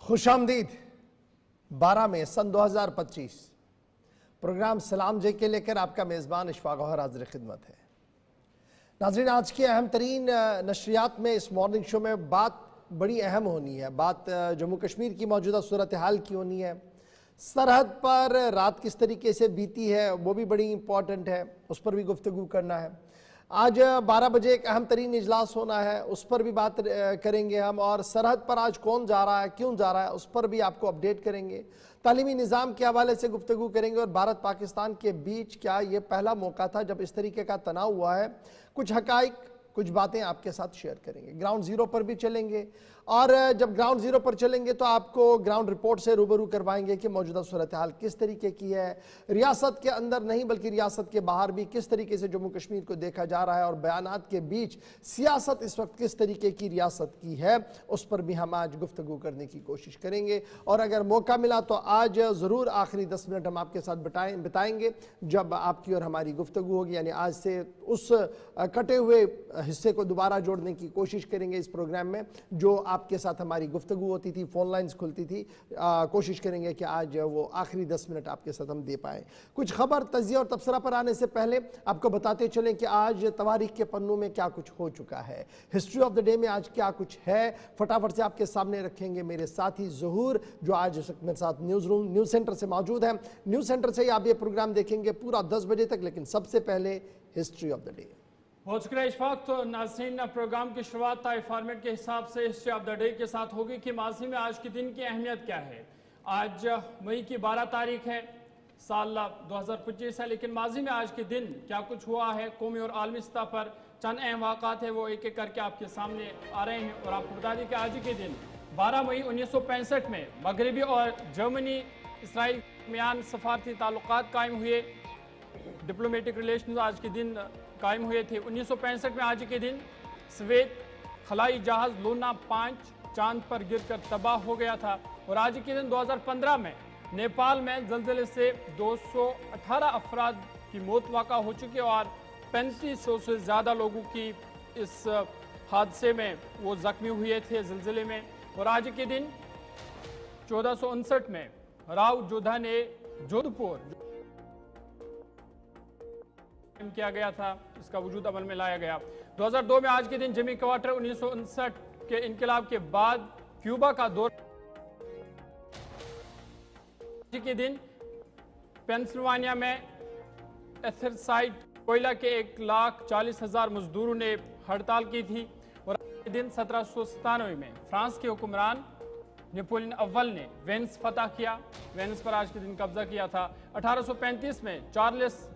खुशामदीद 12 मई सन 2025 programme सलाम जे के लेकर आपका मेज़बान इशफाक गौहर हाज़िर खिदमत है। नाज़रीन, आज की अहम तरीन नशरियात में इस मॉर्निंग शो में बात बड़ी अहम होनी है। बात जम्मू कश्मीर की मौजूदा सूरत हाल की होनी है। सरहद पर रात किस तरीके से बीती है वो भी बड़ी इंपॉर्टेंट है, उस पर भी गुफ्तगू करना है। आज 12 बजे एक अहम तरीन इजलास होना है, उस पर भी बात करेंगे हम। और सरहद पर आज कौन जा रहा है, क्यों जा रहा है, उस पर भी आपको अपडेट करेंगे। तालीमी निज़ाम के हवाले से गुफ्तगू करेंगे। और भारत पाकिस्तान के बीच क्या ये पहला मौका था जब इस तरीके का तनाव हुआ है? कुछ हकाइक, कुछ बातें आपके साथ शेयर करेंगे। ग्राउंड ज़ीरो पर भी चलेंगे और जब ग्राउंड ज़ीरो पर चलेंगे तो आपको ग्राउंड रिपोर्ट से रूबरू करवाएंगे कि मौजूदा सूरत हाल किस तरीके की है। रियासत के अंदर नहीं बल्कि रियासत के बाहर भी किस तरीके से जम्मू कश्मीर को देखा जा रहा है और बयानात के बीच सियासत इस वक्त किस तरीके की रियासत की है, उस पर भी हम आज गुफ्तगू करने की कोशिश करेंगे। और अगर मौका मिला तो आज ज़रूर आखिरी 10 मिनट हम आपके साथ बिताएंगे जब आपकी और हमारी गुफ्तगू होगी। यानी आज से उस कटे हुए हिस्से को दोबारा जोड़ने की कोशिश करेंगे इस प्रोग्राम में जो आपके साथ हमारी गुफ्तगू होती थी, फ़ोन लाइन्स खुलती थी। कोशिश करेंगे कि आज वो आखिरी 10 मिनट आपके साथ हम दे पाएँ। कुछ खबर, तजिया और तबसरा पर आने से पहले आपको बताते चलें कि आज तवारीख के पन्नों में क्या कुछ हो चुका है। हिस्ट्री ऑफ द डे में आज क्या कुछ है फटाफट से आपके सामने रखेंगे मेरे साथी ज़हूर, जो आज मेरे साथ न्यूज़ सेंटर से मौजूद है। न्यूज़ सेंटर से ही आप ये प्रोग्राम देखेंगे पूरा 10 बजे तक, लेकिन सबसे पहले हिस्ट्री ऑफ द डे। बहुत शुक्रिया इशफाक। तो नाज़रीन, प्रोग्राम की शुरुआत तय फॉर्मेट के हिसाब से हिस्ट्री ऑफ द डे के साथ होगी कि माजी में आज के दिन की अहमियत क्या है। आज मई की 12 तारीख है, साल 2025 है, लेकिन माजी में आज के दिन क्या कुछ हुआ है कौमी और आलमी सतह पर चंद अहम वाक़ात है वो एक एक करके आपके सामने आ रहे हैं। और आपको बता दें कि आज के दिन 12 मई 1965 में मगरबी और जर्मनी इसराइल के दरमियान सफारती ताल्लुकात कायम हुए, डिप्लोमेटिक रिलेशन आज के दिन कायम हुए थे। 1965 में आज के दिन स्वेत खलाई जहाज लूना 5 चांद पर गिरकर तबाह हो गया था। और आज के दिन 2015 में नेपाल में जल्जले से 218 अफराद की मौत वाक़ा हो चुकी और 3500 से ज़्यादा लोगों की इस हादसे में वो ज़ख्मी हुए थे जल्जले में। और आज के दिन 1459 में राव जोधा ने जोधपुर किया गया था, इसका वजूद अमल में लाया गया। 2002 में आज के दिन जिमी कार्टर 1959 के इनकलाब के बाद क्यूबा का दौरा। आज के दिन पेंसिल्वानिया में एथरसाइट कोयला के 1,40,000 मजदूरों ने हड़ताल की थी। और आज के दिन 1797 में फ्रांस के हुक्मरान नेपोलियन अव्वल ने वेनिस फतह किया, वेनिस पर आज के दिन कब्जा किया था। 1835 में चार्ल्स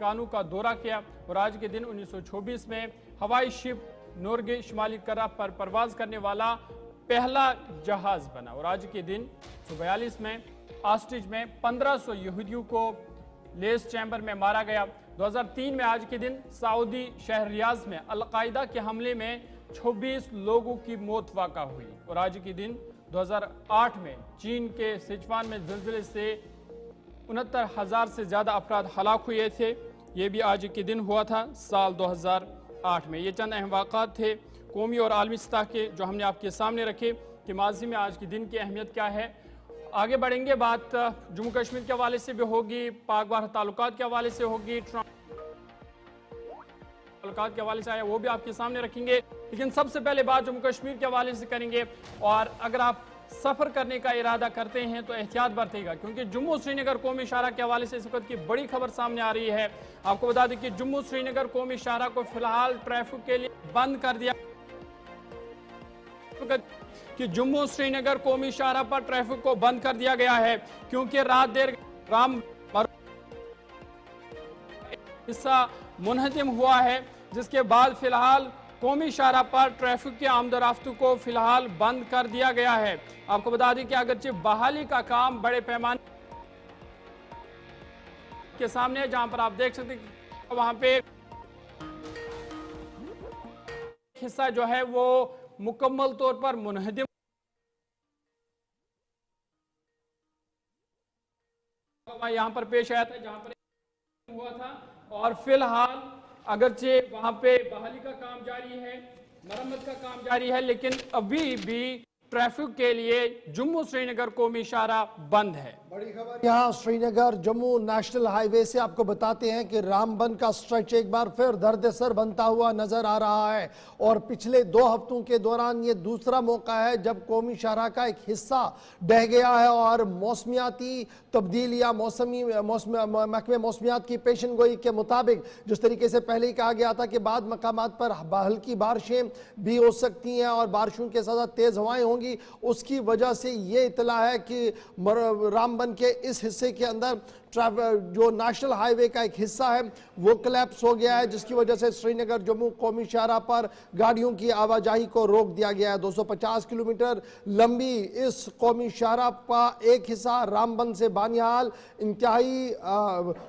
कानू का दौरा किया। और आज के दिन 1924 में हवाई शिप नॉर्गे शुमाली करा पर परवाज करने वाला पहला जहाज बना। और आज के दिन 1942 में ऑस्ट्रिच में 1500 यहूदियों को लेस चैम्बर में मारा गया। 2003 में आज के दिन सऊदी शहर रियाज में अल-कायदा के हमले में 26 लोगों की मौत वाक़ा हुई। और आज के दिन 2008 में चीन के सिचुआन में ज़ल्ज़ले से 69,000 से ज़्यादा अफराद हलाक हुए थे। ये भी आज के दिन हुआ था साल 2008 में। ये चंद अहम वाक़ात थे कौमी और आलमी सतह के जो हमने आपके सामने रखे कि माजी में आज के दिन की अहमियत क्या है। आगे बढ़ेंगे, बात जम्मू कश्मीर के हवाले से भी होगी, पाक भारत ताल्लुकात के हवाले से होगी, ताल्लुकात के हवाले से आया वो भी आपके सामने रखेंगे। लेकिन सबसे पहले बात जम्मू कश्मीर के हवाले से करेंगे। और अगर आप सफ़र करने का इरादा करते हैं तो एहतियात बरतेगा, क्योंकि जम्मू श्रीनगर कौमी शाहरा के हवाले से इस वक्त की बड़ी खबर सामने आ रही है। आपको बता दें कि जम्मू श्रीनगर कौमी शाहरा को फिलहाल ट्रैफिक के लिए बंद कर दिया कि जम्मू श्रीनगर कौमी शाहरा पर ट्रैफिक को बंद कर दिया गया है, क्योंकि रात देर राम हिस्सा मुनहदिम हुआ है, जिसके बाद फिलहाल कौमी शाहरा पर ट्रैफिक के आमदरफ्त को फिलहाल बंद कर दिया गया है। आपको बता दें कि अगरचे बहाली का काम बड़े पैमाने के सामने है, जहां पर आप देख सकते हैं वहां पे हिस्सा जो है वो मुकम्मल तौर पर मुनहदिम यहां पर पेश आया था जहां पर हुआ था। और फिलहाल अगरचे वहां पे बहाली का काम जारी है, मरम्मत का काम जारी है, लेकिन अभी भी ट्रैफिक के लिए जम्मू श्रीनगर कौमी शाहरा बंद है। बड़ी खबर यहाँ श्रीनगर जम्मू नेशनल हाईवे से आपको बताते हैं कि रामबन का स्ट्रेच एक बार फिर दर्द-ए-सर बनता हुआ नजर आ रहा है और पिछले 2 हफ्तों के दौरान ये दूसरा मौका है जब कौमी शाहरा का एक हिस्सा ढह गया है और मौसमियाती तब्दीलियां महकमे मौसमियात की पेशन गोई के मुताबिक जिस तरीके से पहले ही कहा गया था कि बाद मकामात पर हल्की बारिशें भी हो सकती हैं और बारिशों के साथ तेज हवाएं होंगी, उसकी वजह से ये इतला है कि रामबन के इस हिस्से के अंदर जो नेशनल हाईवे का एक हिस्सा है वो कोलैप्स हो गया है, जिसकी वजह से श्रीनगर जम्मू कौमी शाहरा पर गाड़ियों की आवाजाही को रोक दिया गया है। 250 किलोमीटर लंबी इस कौमी शाहरा का एक हिस्सा रामबन से बानिहाल इंतहाई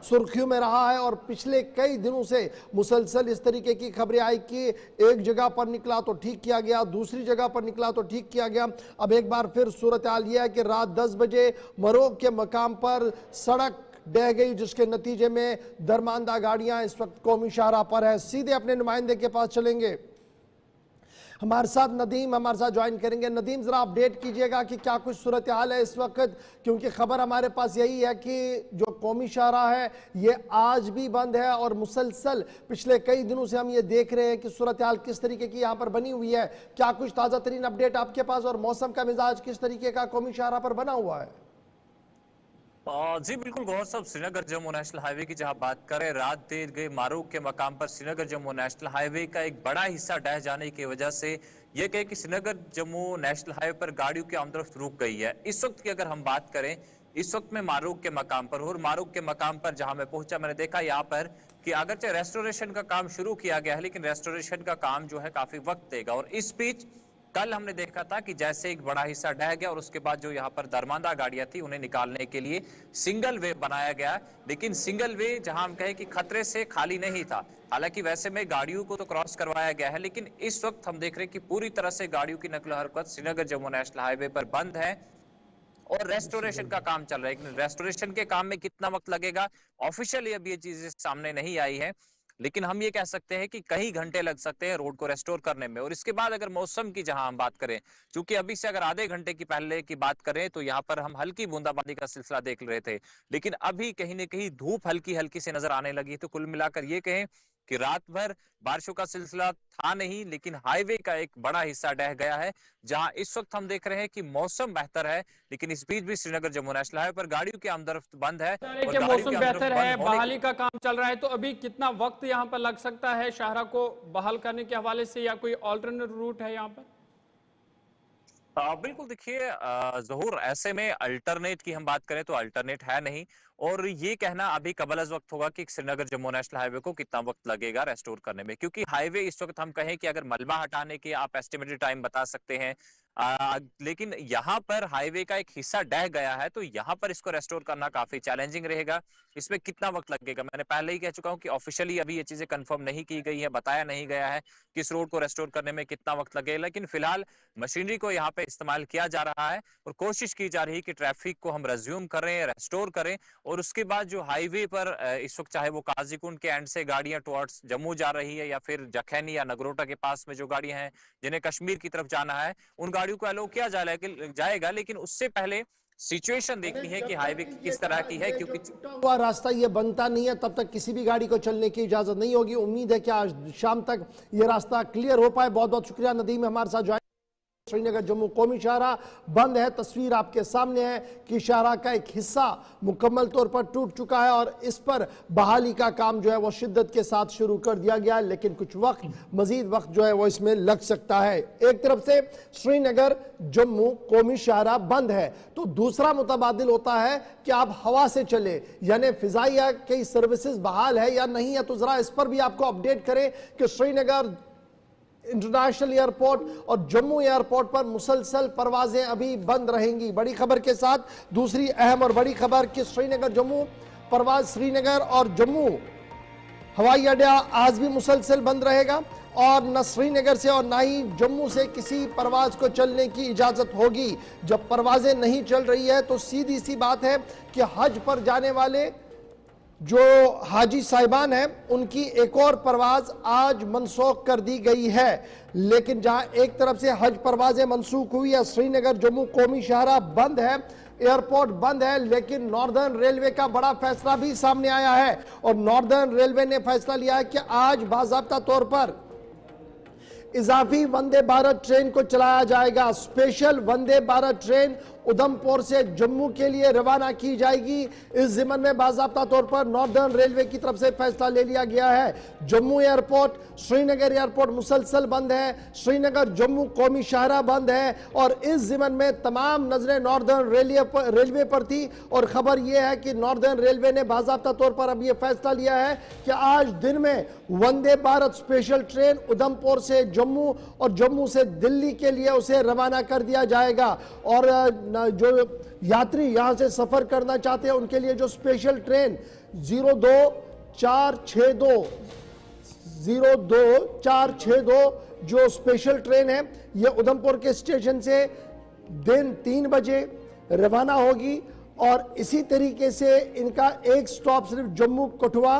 सुर्खियों में रहा है और पिछले कई दिनों से मुसलसल इस तरीके की खबरें आई कि एक जगह पर निकला तो ठीक किया गया, दूसरी जगह पर निकला तो ठीक किया गया। अब एक बार फिर सूरत हाल यह है कि रात 10 बजे मरोग के मकाम पर सड़क ढह गई, जिसके नतीजे में दरमांदा गाड़ियां इस वक्त कौमी शाहरा पर है। सीधे अपने नुमाइंदे के पास चलेंगे, हमारे साथ नदीम हमारे साथ ज्वाइन करेंगे। नदीम, जरा अपडेट कीजिएगा कि क्या कुछ सूरत हाल है इस वक्त, क्योंकि खबर हमारे पास यही है कि जो कौमी शाहरा है ये आज भी बंद है और मुसलसल पिछले कई दिनों से हम ये देख रहे हैं कि सूरत हाल किस तरीके की यहाँ पर बनी हुई है। क्या कुछ ताज़ा तरीन अपडेट आपके पास और मौसम का मिजाज किस तरीके का कौमी शाहरा पर बना हुआ है? जी बिल्कुल गौर साहब, श्रीनगर जम्मू नेशनल हाईवे की जहां बात करें, रात देर गई मारूक के मकाम पर श्रीनगर जम्मू नेशनल हाईवे का एक बड़ा हिस्सा ढह जाने की वजह से यह कहे कि श्रीनगर जम्मू नेशनल हाईवे पर गाड़ियों की आमदरफ्त रुक गई है। इस वक्त की अगर हम बात करें, इस वक्त मैं मारूक के मकाम पर हूँ और मारूक के मकाम पर जहां मैं पहुंचा मैंने देखा यहाँ पर कि अगरचे रेस्टोरेशन का काम शुरू किया गया है, लेकिन रेस्टोरेशन का काम जो है काफी वक्त देगा। और इस बीच कल हमने देखा था कि जैसे एक बड़ा हिस्सा ढह गया और उसके बाद जो यहाँ पर दरमांदा गाड़ियां थी उन्हें निकालने के लिए सिंगल वे बनाया गया, लेकिन सिंगल वे जहां हम कहें कि खतरे से खाली नहीं था। हालांकि वैसे में गाड़ियों को तो क्रॉस करवाया गया है, लेकिन इस वक्त हम देख रहे हैं कि पूरी तरह से गाड़ियों की नकल हरकत श्रीनगर जम्मू नेशनल हाईवे पर बंद है और रेस्टोरेशन का काम चल रहा है। लेकिन रेस्टोरेशन के काम में कितना वक्त लगेगा, ऑफिशियली अब ये चीजें सामने नहीं आई है, लेकिन हम ये कह सकते हैं कि कई घंटे लग सकते हैं रोड को रेस्टोर करने में। और इसके बाद अगर मौसम की जहां हम बात करें, क्योंकि अभी से अगर आधे घंटे की पहले की बात करें तो यहाँ पर हम हल्की बूंदाबांदी का सिलसिला देख रहे थे, लेकिन अभी कहीं न कहीं धूप हल्की हल्की से नजर आने लगी। तो कुल मिलाकर ये कहें कि रात भर बारिशों का सिलसिला था नहीं, लेकिन हाईवे का एक बड़ा हिस्सा ढह गया है। जहां इस वक्त हम देख रहे हैं कि मौसम बेहतर है, लेकिन इस बीच भी श्रीनगर जम्मू नेशनल हाईवे पर गाड़ियों की आमदरफ्त बंद है। और मौसम बेहतर है, बहाली का काम चल रहा है, तो अभी कितना वक्त यहाँ पर लग सकता है शाहरा को बहाल करने के हवाले से, या कोई ऑल्टरनेट रूट है यहाँ पर? बिल्कुल, देखिए ज़हूर, ऐसे में अल्टरनेट की हम बात करें तो अल्टरनेट है नहीं, और ये कहना अभी कबल वक्त होगा कि श्रीनगर जम्मू नेशनल हाईवे को कितना वक्त लगेगा रेस्टोर करने में, क्योंकि हाईवे इस वक्त हम कहें कि अगर मलबा हटाने के आप एस्टिमेटेड टाइम बता सकते हैं, लेकिन यहाँ पर हाईवे का एक हिस्सा ढह गया है तो यहाँ पर इसको रेस्टोर करना काफी चैलेंजिंग रहेगा। इसमें कितना वक्त लगेगा, मैंने पहले ही कह चुका हूँ कि ऑफिशियली अभी ये चीजें कंफर्म नहीं की गई है, बताया नहीं गया है कि इस रोड को रेस्टोर करने में कितना वक्त लगेगा, लेकिन फिलहाल मशीनरी को यहाँ पे इस्तेमाल किया जा रहा है और कोशिश की जा रही है कि ट्रैफिक को हम रेज्यूम करें, रेस्टोर करें। और उसके बाद जो हाईवे पर इस वक्त चाहे वो काजीकुंड के एंड से गाड़ियां टुवर्ड्स जम्मू जा रही है या फिर जखैनी या नगरोटा के पास में जो गाड़ियां हैं जिन्हें कश्मीर की तरफ जाना है, उन गाड़ियों को अलो किया जाएगा, लेकिन उससे पहले सिचुएशन देखनी है कि हाईवे किस तरह की है, क्योंकि हुआ रास्ता ये बनता नहीं है तब तक किसी भी गाड़ी को चलने की इजाजत नहीं होगी। उम्मीद है कि आज शाम तक ये रास्ता क्लियर हो पाए। बहुत बहुत शुक्रिया नदीम हमारे साथ ज्वाइन। श्रीनगर जम्मू कौमी शाहरा बंद है, तस्वीर आपके सामने है कि शाहरा का एक हिस्सा मुकम्मल तौर पर टूट चुका है और इस पर बहाली का काम जो है वो शिद्दत के साथ शुरू कर दिया गया है, लेकिन कुछ वक्त मजीद वक्त जो है वो इसमें लग सकता है। एक तरफ से श्रीनगर जम्मू कौमी शाहरा बंद है तो दूसरा मुतबादिल होता है कि आप हवा से चले, यानी फिजाइया की सर्विसेज बहाल है या नहीं है। तो जरा इस पर भी आपको अपडेट करें कि श्रीनगर इंटरनेशनल एयरपोर्ट और जम्मू एयरपोर्ट पर मुसलसल परवाजें अभी बंद रहेंगी। बड़ी खबर के साथ दूसरी अहम और बड़ी खबर कि श्रीनगर जम्मू परवाज, श्रीनगर और जम्मू हवाई अड्डा आज भी मुसलसल बंद रहेगा और न श्रीनगर से और न ही जम्मू से किसी परवाज को चलने की इजाजत होगी। जब परवाजें नहीं चल रही है तो सीधी सी बात है कि हज पर जाने वाले जो हाजी साहिबान हैं उनकी एक और परवाज आज मनसूख कर दी गई है। लेकिन जहां एक तरफ से हज परवाजें मनसूख हुई है, श्रीनगर जम्मू कौमी शाहराह बंद है, एयरपोर्ट बंद है, लेकिन नॉर्दर्न रेलवे का बड़ा फैसला भी सामने आया है और नॉर्दर्न रेलवे ने फैसला लिया है कि आज बाज़ाब्ता तौर पर इजाफी वंदे भारत ट्रेन को चलाया जाएगा। स्पेशल वंदे भारत ट्रेन उधमपुर से जम्मू के लिए रवाना की जाएगी। इस जिम्मन में बाज़ाब्ता तौर पर नॉर्दर्न रेलवे की तरफ से फैसला ले लिया गया है। जम्मू एयरपोर्ट, श्रीनगर एयरपोर्ट मुसलसल बंद है, श्रीनगर जम्मू कौमी शाहराह बंद है और इस जिम्मन में तमाम नजरें नॉर्दर्न रेलवे पर थी और खबर यह है कि नॉर्दर्न रेलवे ने बाज़ाब्ता तौर पर अब यह फैसला लिया है कि आज दिन में वंदे भारत स्पेशल ट्रेन उधमपुर से जम्मू और जम्मू से दिल्ली के लिए उसे रवाना कर दिया जाएगा। और जो यात्री यहां से सफर करना चाहते हैं उनके लिए जो स्पेशल ट्रेन 02462 जो स्पेशल ट्रेन है ये उधमपुर के स्टेशन से दिन 3 बजे रवाना होगी और इसी तरीके से इनका एक स्टॉप सिर्फ जम्मू कठुआ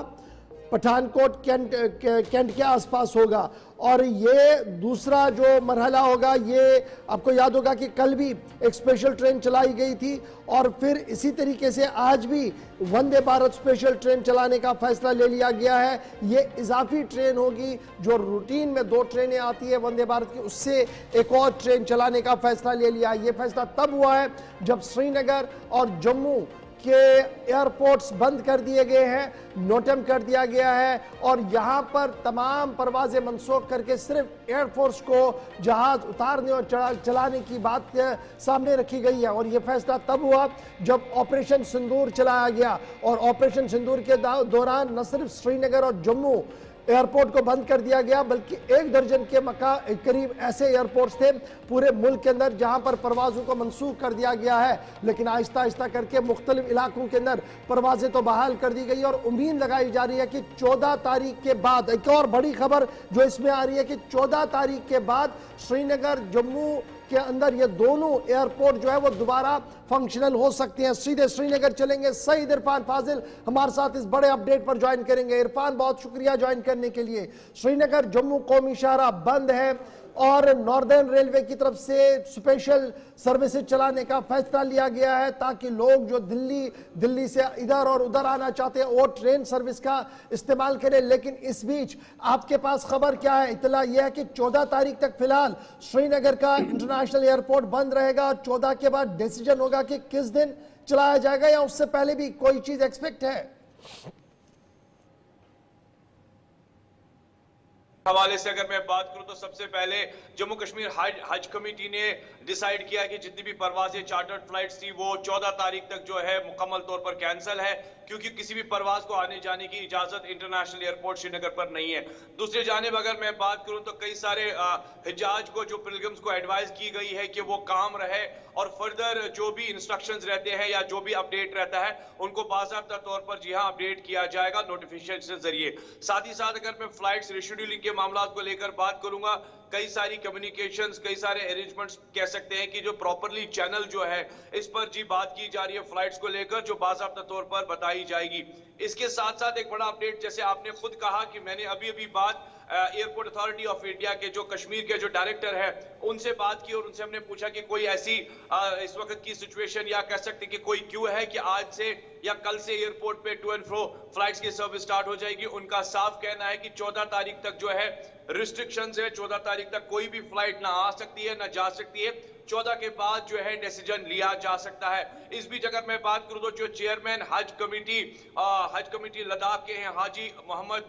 पठानकोट कैंट के आसपास होगा। और ये दूसरा जो मरहला होगा, ये आपको याद होगा कि कल भी एक स्पेशल ट्रेन चलाई गई थी और फिर इसी तरीके से आज भी वंदे भारत स्पेशल ट्रेन चलाने का फैसला ले लिया गया है। ये इजाफी ट्रेन होगी, जो रूटीन में 2 ट्रेनें आती है वंदे भारत की, उससे एक और ट्रेन चलाने का फैसला ले लिया। ये फैसला तब हुआ है जब श्रीनगर और जम्मू के एयरपोर्ट्स बंद कर दिए गए हैं, नोटम कर दिया गया है और यहां पर तमाम परवाजें मनसूख करके सिर्फ एयरफोर्स को जहाज उतारने और चलाने की बात सामने रखी गई है। और यह फैसला तब हुआ जब ऑपरेशन सिंदूर चलाया गया और ऑपरेशन सिंदूर के दौरान न सिर्फ श्रीनगर और जम्मू एयरपोर्ट को बंद कर दिया गया बल्कि 1 दर्जन के करीब ऐसे एयरपोर्ट्स थे पूरे मुल्क के अंदर जहां पर परवाजों को मनसूख कर दिया गया है। लेकिन आहिस्ता आहिस्ता करके मुख्तलिफ इलाकों के अंदर परवाजें तो बहाल कर दी गई और उम्मीद लगाई जा रही है कि 14 तारीख के बाद, एक और बड़ी खबर जो इसमें आ रही है कि 14 तारीख के बाद श्रीनगर जम्मू के अंदर ये दोनों एयरपोर्ट जो है वो दोबारा फंक्शनल हो सकते हैं। सीधे श्रीनगर चलेंगे, सईद इरफान फाजिल हमारे साथ इस बड़े अपडेट पर ज्वाइन करेंगे। इरफान, बहुत शुक्रिया ज्वाइन करने के लिए। श्रीनगर जम्मू कौमी शाहराह बंद है और नॉर्दर्न रेलवे की तरफ से स्पेशल सर्विसेज चलाने का फैसला लिया गया है ताकि लोग जो दिल्ली से इधर और उधर आना चाहते हैं वो ट्रेन सर्विस का इस्तेमाल करें। लेकिन इस बीच आपके पास खबर क्या है? इतला यह है कि 14 तारीख तक फिलहाल श्रीनगर का इंटरनेशनल एयरपोर्ट बंद रहेगा और 14 के बाद डिसीजन होगा कि किस दिन चलाया जाएगा या उससे पहले भी कोई चीज एक्सपेक्ट है? हवाले से अगर मैं बात करूं तो सबसे पहले जम्मू कश्मीर हज कमेटी ने डिसाइड किया कि जितनी भी परवाजें चार्टर्ड फ्लाइट्स थी वो 14 तारीख तक जो है मुकम्मल तौर पर कैंसिल है, क्योंकि किसी भी परवाज को आने जाने की इजाजत इंटरनेशनल एयरपोर्ट श्रीनगर पर नहीं है। दूसरी जानिब अगर मैं बात करूं तो कई सारे हिजाज को, जो पिलग्रिम्स को एडवाइस की गई है कि वो काम रहे और फर्दर जो भी इंस्ट्रक्शंस रहते हैं या जो भी अपडेट रहता है उनको बाज़ाब्ता तौर पर जी हाँ अपडेट किया जाएगा नोटिफिकेशन के जरिए। साथ ही साथ अगर मैं फ्लाइट्स रिशेड्यूलिंग के मामला को लेकर बात करूंगा, कई सारी कम्युनिकेशंस, कई सारे अरेंजमेंट्स कह सकते हैं कि जो प्रॉपरली चैनल जो है इस पर जी बात की जा रही है फ्लाइट्स को लेकर, जो बाज़ाब्ता तौर पर बताई जाएगी। इसके साथ साथ एक बड़ा अपडेट, जैसे आपने खुद कहा कि मैंने अभी बात एयरपोर्ट अथॉरिटी ऑफ इंडिया के जो कश्मीर के जो डायरेक्टर है उनसे बात की और उनसे हमने पूछा कि कोई ऐसी इस वक्त की सिचुएशन या कह सकते कि कोई क्यों है कि आज से या कल से एयरपोर्ट पे टू एंड फ्रो फ्लाइट्स की सर्विस स्टार्ट हो जाएगी। उनका साफ कहना है कि 14 तारीख तक जो है रिस्ट्रिक्शंस है, 14 तारीख तक कोई भी फ्लाइट ना आ सकती है ना जा सकती है। 14 के बाद जो है डिसीजन लिया जा सकता है। इस बीच अगर मैं बात करूं तो जो चेयरमैन हज कमेटी लद्दाख के हैं हाजी मोहम्मद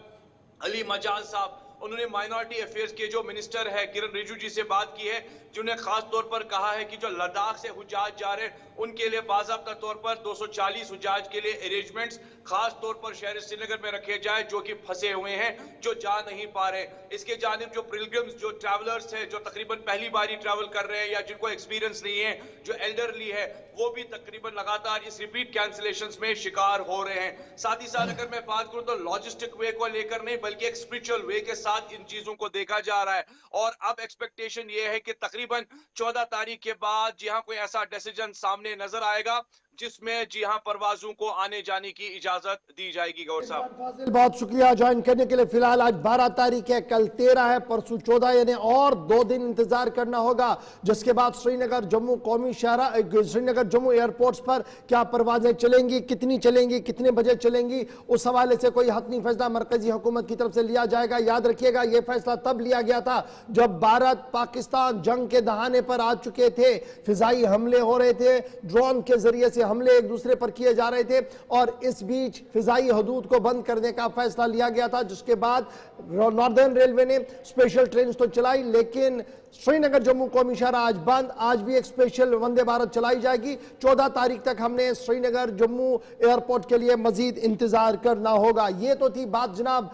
अली मजाज साहब, उन्होंने माइनॉरिटी अफेयर्स के जो मिनिस्टर है किरण रिजिजू जी से बात की है, जिन्होंने खास तौर पर कहा है कि जो लद्दाख से हुजाज जा रहे हैं उनके लिए बाज़ाब्ता तौर पर 240 हुजाज के लिए अरेंजमेंट्स खास तौर पर शहर श्रीनगर में रखे जाए जो कि फंसे हुए हैं, जो जा नहीं पा रहे। इसके जानिब जो पिलग्रिम्स, जो ट्रैवलर्स है, जो तकरीबन पहली बार ट्रैवल कर रहे हैं या जिनको एक्सपीरियंस नहीं है, जो एल्डरली है, वो भी तकरीबन लगातार इस रिपीट कैंसिलेशंस में शिकार हो रहे हैं। साथ ही साथ अगर मैं बात करूं तो लॉजिस्टिक वे को लेकर नहीं बल्कि एक स्पिरिचुअल वे के साथ इन चीजों को देखा जा रहा है और अब एक्सपेक्टेशन ये है कि तकरीबन 14 तारीख के बाद जहां कोई ऐसा डिसीजन सामने नजर आएगा जिसमें जी हां परवाजों को आने जाने की इजाजत दी जाएगी। गौर साहब बहुत शुक्रिया ज्वाइन करने के लिए। फिलहाल आज 12 तारीख है, कल 13 है, परसों 14, यानी और 2 दिन इंतजार करना होगा, जिसके बाद श्रीनगर जम्मू कौमी श्रीनगर जम्मू एयरपोर्ट्स पर क्या परवाजें चलेंगी, कितनी चलेंगी, कितने बजे चलेंगी, उस हवाले से कोई हतमी फैसला मरकजी हुकूमत की तरफ से लिया जाएगा। याद रखिएगा यह फैसला तब लिया गया था जब भारत पाकिस्तान जंग के दहाने पर आ चुके थे, फिजाई हमले हो रहे थे, ड्रोन के जरिए से हमले एक दूसरे पर किए जा रहे थे, और इस बीच फिजाई हदूद को बंद करने का फैसला लिया गया था, जिसके बाद नॉर्दर्न रेलवे ने स्पेशल ट्रेन तो चलाई, लेकिन श्रीनगर जम्मू कौमी शहर आज बंद। आज भी एक स्पेशल वंदे भारत चलाई जाएगी। 14 तारीख तक हमने श्रीनगर जम्मू एयरपोर्ट के लिए मजीद इंतजार करना होगा। यह तो थी बात जनाब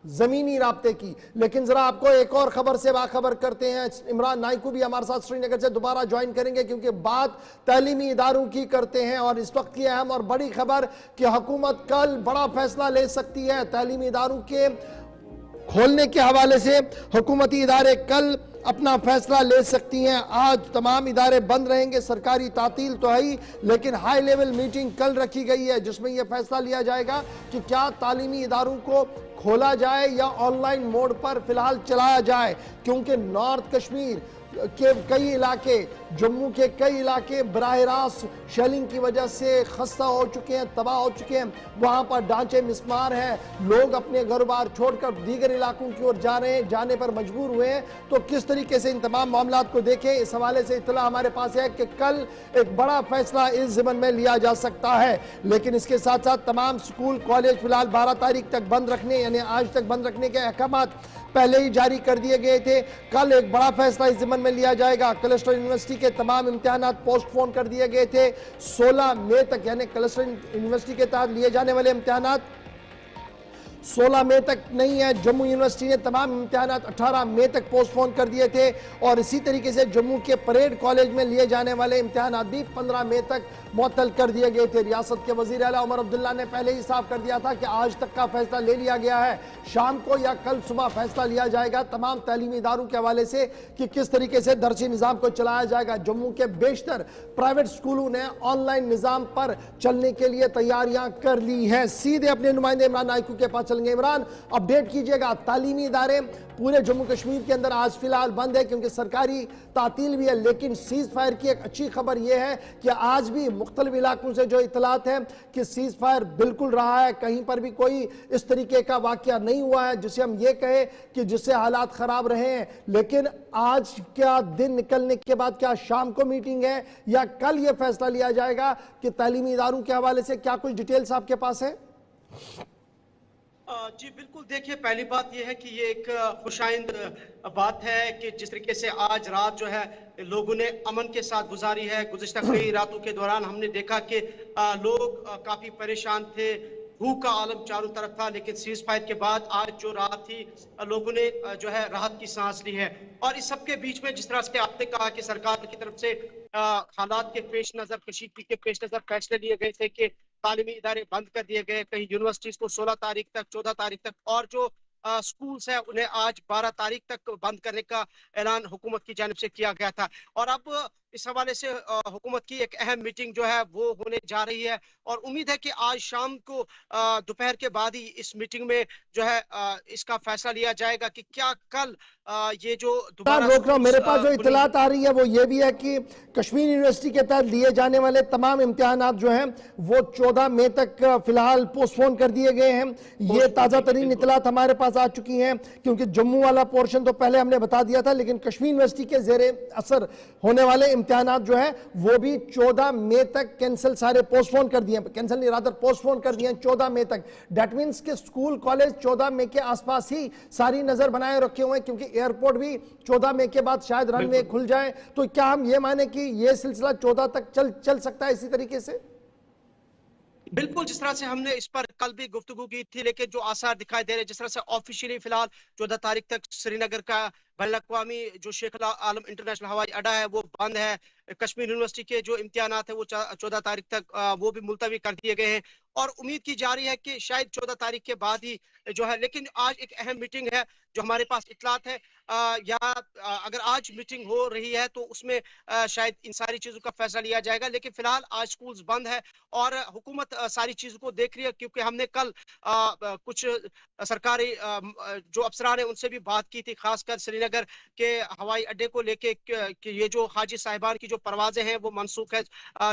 जमीनी राब्ते की, लेकिन जरा आपको एक और खबर से बाखबर करते हैं। इमरान नाइकू भी हमारे साथ श्रीनगर से दोबारा ज्वाइन करेंगे, क्योंकि बात तालीमी इदारों की करते हैं, और इस वक्त की अहम और बड़ी खबर कि हुकूमत कल बड़ा फैसला ले सकती है। तालीमी इदारों के खोलने के हवाले से हुकूमती इदारे कल अपना फैसला ले सकती हैं। आज तमाम इदारे बंद रहेंगे, सरकारी तातील तो है ही, लेकिन हाई लेवल मीटिंग कल रखी गई है, जिसमें यह फैसला लिया जाएगा कि क्या तालीमी इदारों को खोला जाए या ऑनलाइन मोड पर फिलहाल चलाया जाए, क्योंकि नॉर्थ कश्मीर के कई इलाके, जम्मू के कई इलाके बराह रास्त शेलिंग की वजह से खस्ता हो चुके हैं, तबाह हो चुके हैं। वहां पर ढांचे मिस्मार हैं, लोग अपने घर बार छोड़कर दीगर इलाकों की ओर जाने पर मजबूर हुए हैं। तो किस तरीके से इन तमाम मामलात को देखें, इस हवाले से इत्तला हमारे पास है कि कल एक बड़ा फैसला इस ज़िम्मन में लिया जा सकता है। लेकिन इसके साथ साथ तमाम स्कूल कॉलेज फिलहाल 12 तारीख तक बंद रखने, यानी आज तक बंद रखने के अहकाम पहले ही जारी कर दिए गए थे। कल एक बड़ा फैसला इस ज़िम्मन में लिया जाएगा। क्लस्टर यूनिवर्सिटी के तमाम इम्तिहान पोस्टपोन कर दिए गए थे 16 मई तक, यानी क्लस्टर यूनिवर्सिटी के तहत लिए जाने वाले इम्तिहान 16 मई तक नहीं है। जम्मू यूनिवर्सिटी ने तमाम इम्तिहान 18 मई तक पोस्टपोन कर दिए थे, और इसी तरीके से जम्मू के परेड कॉलेज में लिए जाने वाले इम्तिहान भी 15 मई तक मुअत्तल कर दिए गए थे। रियासत के वजीर आला उमर अब्दुल्ला ने पहले ही साफ कर दिया था कि आज तक का फैसला ले लिया गया है, शाम को या कल सुबह फैसला लिया जाएगा तमाम तालीमी इदारों के हवाले से कि किस तरीके से दरसी निज़ाम को चलाया जाएगा। जम्मू के बेशतर प्राइवेट स्कूलों ने ऑनलाइन निज़ाम पर चलने के लिए तैयारियां कर ली हैं। सीधे अपने नुमाइंदे इमरान नाइकू के पास चलेंगे। इमरान, अपडेट कीजिएगा। तालीमी इदारे पूरे जम्मू कश्मीर के अंदर आज फिलहाल बंद है, क्योंकि सरकारी तातील भी है, लेकिन सीज फायर की एक अच्छी खबर यह है कि आज भी मुख्तलिफ इलाकों से जो इतलात है कि सीज फायर बिल्कुल रहा है, कहीं पर भी कोई इस तरीके का वाकया नहीं हुआ है जिसे हम ये कहें कि जिससे हालात खराब रहे हैं। लेकिन आज क्या दिन निकलने के बाद क्या शाम को मीटिंग है या कल यह फैसला लिया जाएगा कि तालीमी इदारों के हवाले से क्या कुछ डिटेल्स आपके पास है? जी बिल्कुल, देखिए पहली बात यह है कि ये एक खुशाइंद बात है कि जिस तरीके से आज रात जो है लोगों ने अमन के साथ गुजारी है। गुज़िश्ता कई रातों के दौरान हमने देखा कि लोग काफी परेशान थे, भूख का आलम चारों तरफ था, लेकिन सीज फायर के बाद आज जो रात थी लोगों ने जो है राहत की सांस ली है। और इस सब के बीच में जिस तरह से आपने कहा कि सरकार की तरफ से हालात के पेश नजर, कशीदगी के पेश नजर फैसले लिए गए थे कि तालीमी इदारे बंद कर दिए गए, कहीं यूनिवर्सिटीज को 16 तारीख तक, 14 तारीख तक, और जो स्कूल्स है उन्हें आज 12 तारीख तक बंद करने का ऐलान हुकूमत की जानिब से किया गया था। और अब इस हवाले से हुकूमत की एक अहम मीटिंग जो है वो होने जा रही है, और उम्मीद है कि आज शाम को दोपहर के बाद ही इस मीटिंग में जो है इसका फैसला लिया जाएगा कि क्या कल ये जो दोबारा रोक रहा हूं, मेरे पास जो इतलात आ रही है वो ये भी है कि कश्मीर यूनिवर्सिटी के तहत लिए जाने वाले तमाम इम्तिहानात जो हैं वो 14 मई तक फिलहाल पोस्टपोन कर दिए गए हैं। ये ताज़ा तरीन इतलात हमारे पास आ चुकी हैं, क्योंकि जम्मू वाला पोर्शन तो पहले हमने बता दिया था, लेकिन कश्मीर यूनिवर्सिटी के जेरे असर होने वाले इम्तिहानात जो है वो भी 14 मई तक कैंसिल, सारे पोस्टपोन कर दिए, कैंसिल नहीं रादर पोस्टपोन कर दिए 14 मई तक। दैट मींस के स्कूल कॉलेज 14 मई के आसपास ही सारी नजर बनाए रखे हुए हैं, क्योंकि एयरपोर्ट भी 14 मई के बाद शायद रनवे खुल जाए। तो क्या हम ये माने कि ये सिलसिला 14 तक चल सकता है इसी तरीके से? बिल्कुल, जिस तरह से हमने इस पर कल भी गुफ्तगू की थी, लेकिन जो आसार दिखाई दे रहे हैं, जिस तरह से ऑफिशियली फिलहाल 14 तारीख तक श्रीनगर का बैनुल-अक़वामी जो शेख आलम इंटरनेशनल हवाई अड्डा है वो बंद है। कश्मीर यूनिवर्सिटी के जो इम्तिहानात है वो 14 तारीख तक वो भी मुलतवी कर दिए गए हैं और उम्मीद की जा रही है कि शायद 14 तारीख के बाद ही जो है, लेकिन आज एक अहम मीटिंग है जो हमारे पास इत्तलात है या अगर आज मीटिंग हो रही है तो उसमें शायद इन सारी चीज़ों का फैसला लिया जाएगा। लेकिन फिलहाल आज स्कूल्स बंद है और हुकूमत सारी चीज़ों को देख रही है, क्योंकि हमने कल कुछ सरकारी जो अफसरान है उनसे भी बात की थी, खासकर श्रीनगर के हवाई अड्डे को लेके कि ये जो हाजी साहिबान की जो परवाजें हैं वो मनसूख है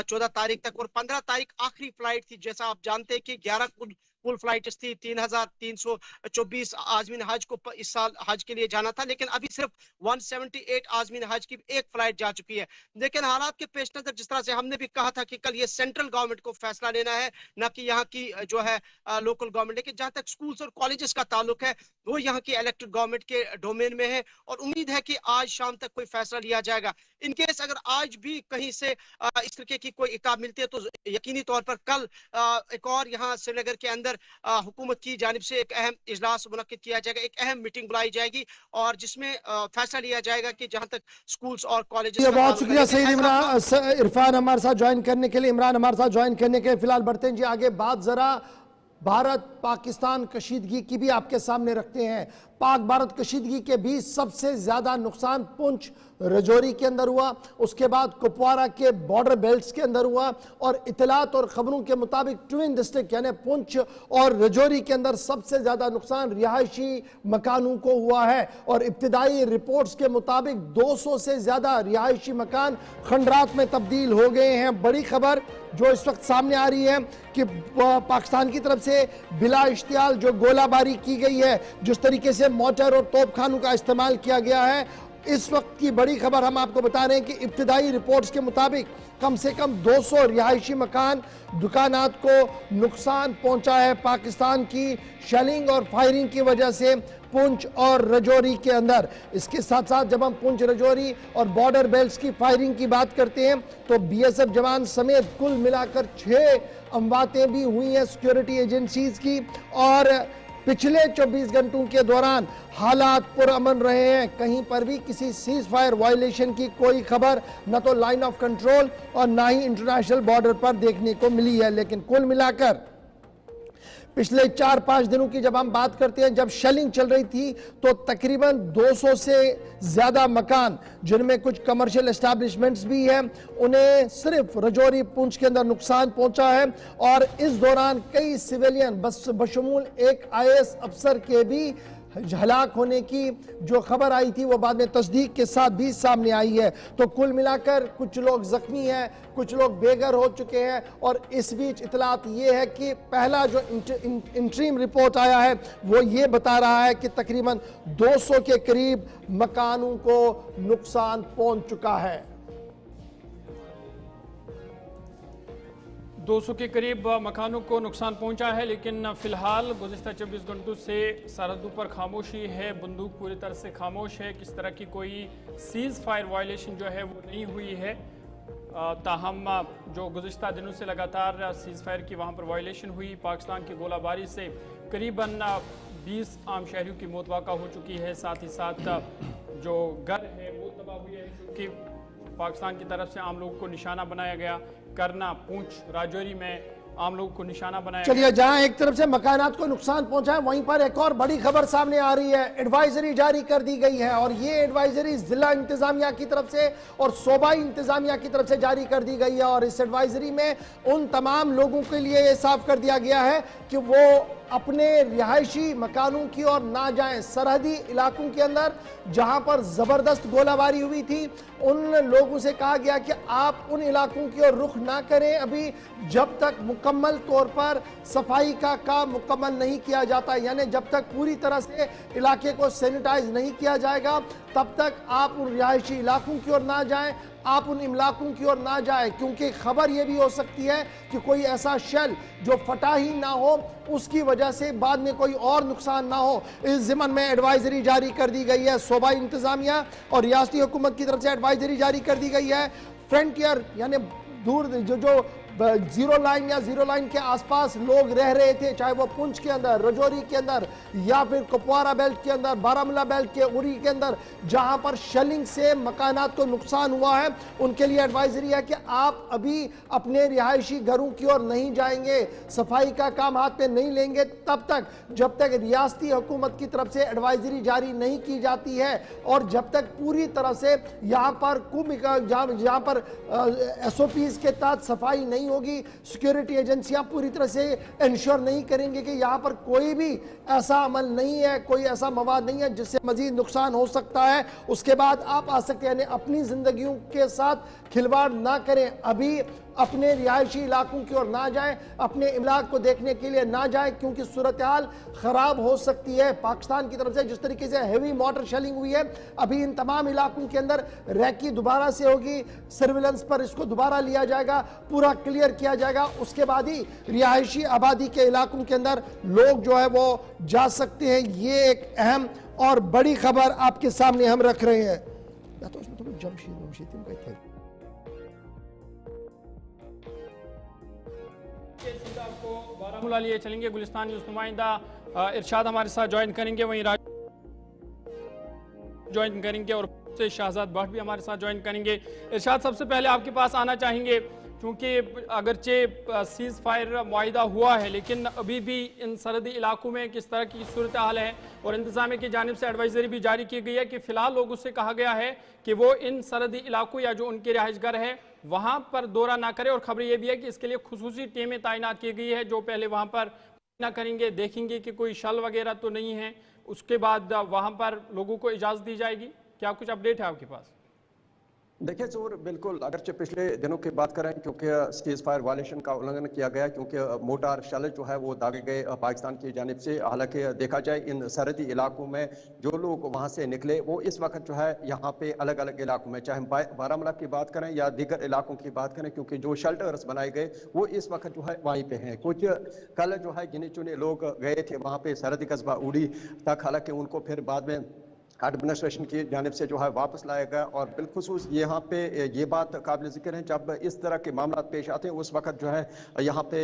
14 तारीख तक और 15 तारीख आखिरी फ्लाइट थी। जैसा आप जानते हैं कि 11 फुल फ्लाइट्स थी, 3324 आज़मीन हज को इस साल हज के लिए जाना था, लेकिन अभी सिर्फ 178 आज़मीन हज की एक फ्लाइट जा चुकी है। लेकिन हालात के पेश नजर, जिस तरह से हमने भी कहा था कि कल ये सेंट्रल गवर्नमेंट को फैसला लेना है, न कि यहाँ की जो है लोकल गवर्नमेंट। लेकिन जहाँ तक स्कूल्स और कॉलेजेस का ताल्लुक है वो यहाँ की इलेक्टेड गवर्नमेंट के डोमेन में है और उम्मीद है कि आज शाम तक कोई फैसला लिया जाएगा। इनकेस अगर आज भी कहीं से इस तरीके की कोई इताब मिलती है तो यकीनी तौर पर कल एक और यहाँ श्रीनगर के अंदर हुकूमत की जानिब से एक अहम इजलास मुनक्किद किया जाएगा, एक अहम मीटिंग बुलाई जाएगी और जिसमें फैसला लिया जाएगा कि जहां तक स्कूल्स और कॉलेजेस। बहुत शुक्रिया सईद इरफान हमारे साथ ज्वाइन करने के लिए, इमरान हमारे साथ ज्वाइन करने के लिए। फिलहाल बढ़ते हैं जी आगे, बात जरा भारत पाकिस्तान कशीदगी की भी आपके सामने रखते हैं। पाक भारत कशीदगी के बीच सबसे ज्यादा नुकसान पुंछ रजौरी के अंदर हुआ, उसके बाद कुपवारा के बॉर्डर बेल्ट्स के अंदर हुआ और इतलात और खबरों के मुताबिक ट्विन डिस्ट्रिक्ट यानी पुंछ और रजौरी के अंदर सबसे ज्यादा नुकसान रिहायशी मकानों को हुआ है और इब्तिदाई रिपोर्ट्स के मुताबिक 200 से ज्यादा रिहायशी मकान खंडरात में तब्दील हो गए हैं। बड़ी खबर जो इस वक्त सामने आ रही है कि पाकिस्तान की तरफ से बिला इश्तियाल जो गोलाबारी की गई है, जिस तरीके से मोटर और तोपखानों का इस्तेमाल किया गया है, इस वक्त की बड़ी खबर हम आपको बता रहे हैं कि इब्तिदाई रिपोर्ट्स के मुताबिक कम से कम 200 रिहायशी मकान दुकानात को नुकसान पहुंचा है पाकिस्तान की शेलिंग और फायरिंग की वजह से पुंछ और रजौरी के अंदर। इसके साथ साथ जब हम पुंछ रजौरी और बॉर्डर बेल्ट्स की फायरिंग की बात करते हैं तो बीएसएफ जवान समेत कुल मिलाकर 6 अमवातें भी हुई हैं सिक्योरिटी एजेंसीज की और पिछले 24 घंटों के दौरान हालात पुरअमन रहे हैं। कहीं पर भी किसी सीज फायर वायलेशन की कोई खबर न तो लाइन ऑफ कंट्रोल और ना ही इंटरनेशनल बॉर्डर पर देखने को मिली है। लेकिन कुल मिलाकर पिछले 4-5 दिनों की जब हम बात करते हैं, जब शेलिंग चल रही थी तो तकरीबन 200 से ज़्यादा मकान जिनमें कुछ कमर्शियल एस्टैब्लिशमेंट्स भी हैं, उन्हें सिर्फ रजौरी पुंछ के अंदर नुकसान पहुंचा है और इस दौरान कई सिविलियन बशमूल एक आईएएस अफसर के भी हलाक होने की जो खबर आई थी वो बाद में तस्दीक के साथ भी सामने आई है। तो कुल मिलाकर कुछ लोग जख्मी हैं, कुछ लोग बेघर हो चुके हैं और इस बीच इतलात ये है कि पहला जो इंटरीम रिपोर्ट आया है वो ये बता रहा है कि तकरीबन 200 के करीब मकानों को नुकसान पहुंच चुका है। 200 के करीब मकानों को नुकसान पहुंचा है, लेकिन फिलहाल गुज़िश्ता 24 घंटों से सरहदों पर खामोशी है, बंदूक पूरी तरह से खामोश है, किस तरह की कोई सीज़ फायर वायलेशन जो है वो नहीं हुई है। ताहम जो गुज़िश्ता दिनों से लगातार सीज़ फायर की वहाँ पर वायलेशन हुई, पाकिस्तान की गोलाबारी से करीबन 20 आम शहरियों की मौत वाक़ा हो चुकी है। साथ ही साथ जो घर है वो तबाह हुई है क्योंकि पाकिस्तान की तरफ से आम लोगों को निशाना बनाया गया। करना, पुंछ, राजौरी में आम लोगों को निशाना बनाया। चलिए, जहां एक तरफ से मकानात को नुकसान पहुंचा है वहीं पर एक और बड़ी खबर सामने आ रही है। एडवाइजरी जारी कर दी गई है और ये एडवाइजरी जिला इंतजामिया की तरफ से और सूबाई इंतजामिया की तरफ से जारी कर दी गई है और इस एडवाइजरी में उन तमाम लोगों के लिए ये साफ कर दिया गया है कि वो अपने रिहायशी मकानों की ओर ना जाएं। सरहदी इलाकों के अंदर जहां पर जबरदस्त गोलाबारी हुई थी उन लोगों से कहा गया कि आप उन इलाकों की ओर रुख ना करें अभी जब तक मुकम्मल तौर पर सफाई का काम मुकम्मल नहीं किया जाता, यानी जब तक पूरी तरह से इलाके को सैनिटाइज नहीं किया जाएगा तब तक आप उन रिहायशी इलाकों की ओर ना जाएं, आप उन इलाकों की ओर ना जाए, क्योंकि खबर यह भी हो सकती है कि कोई ऐसा शेल जो फटा ही ना हो उसकी वजह से बाद में कोई और नुकसान ना हो। इस ज़िमन में एडवाइजरी जारी कर दी गई है। सूबाई इंतजामिया और रियासती हुकूमत की तरफ से एडवाइजरी जारी कर दी गई है। फ्रंटियर यानी दूर जो जीरो लाइन या जीरो लाइन के आसपास लोग रह रहे थे, चाहे वो पुंछ के अंदर, रजौरी के अंदर या फिर कुपवारा बेल्ट के अंदर, बारामूला बेल्ट के उरी के अंदर, जहां पर शेलिंग से मकानात को नुकसान हुआ है, उनके लिए एडवाइजरी है कि आप अभी अपने रिहायशी घरों की ओर नहीं जाएंगे, सफाई का काम हाथ में नहीं लेंगे तब तक जब तक रियासती हुकूमत की तरफ से एडवाइजरी जारी नहीं की जाती है और जब तक पूरी तरह से यहां पर जहां पर एसओपीज के तहत सफाई नहीं होगी, सिक्योरिटी एजेंसियां पूरी तरह से इंश्योर नहीं करेंगे कि यहां पर कोई भी ऐसा अमल नहीं है, कोई ऐसा मवाद नहीं है जिससे मजीद नुकसान हो सकता है, उसके बाद आप आ सकते हैं। अपनी जिंदगियों के साथ खिलवाड़ ना करें, अभी अपने रिहायशी इलाकों की ओर ना जाएं, अपने इलाक को देखने के लिए ना जाएं, क्योंकि सूरत हाल खराब हो सकती है। पाकिस्तान की तरफ से जिस तरीके से हेवी मोटर शेलिंग हुई है, अभी इन तमाम इलाकों के अंदर रैकी दोबारा से होगी, सर्विलेंस पर इसको दोबारा लिया जाएगा, पूरा क्लियर किया जाएगा, उसके बाद ही रिहायशी आबादी के इलाकों के अंदर लोग जो है वो जा सकते हैं। ये एक अहम और बड़ी खबर आपके सामने हम रख रहे हैं। तो उसमें थोड़ा जमशेद सीधा आपको बारामूला लिए चलेंगे। गुलिस्तान न्यूज़ नुमाइंदा इरशाद हमारे साथ ज्वाइन करेंगे, वहीं ज्वाइन करेंगे और से शहजाद भट्ट भी हमारे साथ ज्वाइन करेंगे। इरशाद, सबसे पहले आपके पास आना चाहेंगे क्योंकि अगरचे सीज़ फायर मुआहिदा हुआ है, लेकिन अभी भी इन सरहदी इलाकों में किस तरह की सूरत हाल है और इंतजामिया की जानिब से एडवाइजरी भी जारी की गई है कि फ़िलहाल लोगों से कहा गया है कि वो इन सरहदी इलाकों या जो उनके रिहाइशगर है वहाँ पर दौरा ना करें, और खबर ये भी है कि इसके लिए खुसूसी टीमें तैनात की गई है जो पहले वहाँ पर ना करेंगे, देखेंगे कि कोई शल वगैरह तो नहीं है, उसके बाद वहाँ पर लोगों को इजाज़त दी जाएगी। क्या कुछ अपडेट है आपके पास? देखिए जोर, बिल्कुल अगरचे पिछले दिनों की बात करें क्योंकि सीज फायर वायलेशन का उल्लंघन किया गया, क्योंकि मोटार शल जो है वो दागे गए पाकिस्तान की जानिब से। हालांकि देखा जाए इन सरहदी इलाकों में जो लोग वहां से निकले वो इस वक्त जो है यहाँ पे अलग अलग इलाकों में, चाहे बारामूला की बात करें या दीगर इलाकों की बात करें, क्योंकि जो शेल्टर्स बनाए गए वो इस वक्त जो है वहीं पे हैं। कुछ कल जो है गिने चुने लोग गए थे वहाँ पे सरहदी कस्बा उड़ी तक, हालांकि उनको फिर बाद में एडमिनिस्ट्रेशन की जानिब से जो है वापस लाया गया। और बिलखुसूस यहाँ पे ये बात काबिल जिक्र है, जब इस तरह के मामला पेश आते हैं उस वक्त जो है यहाँ पे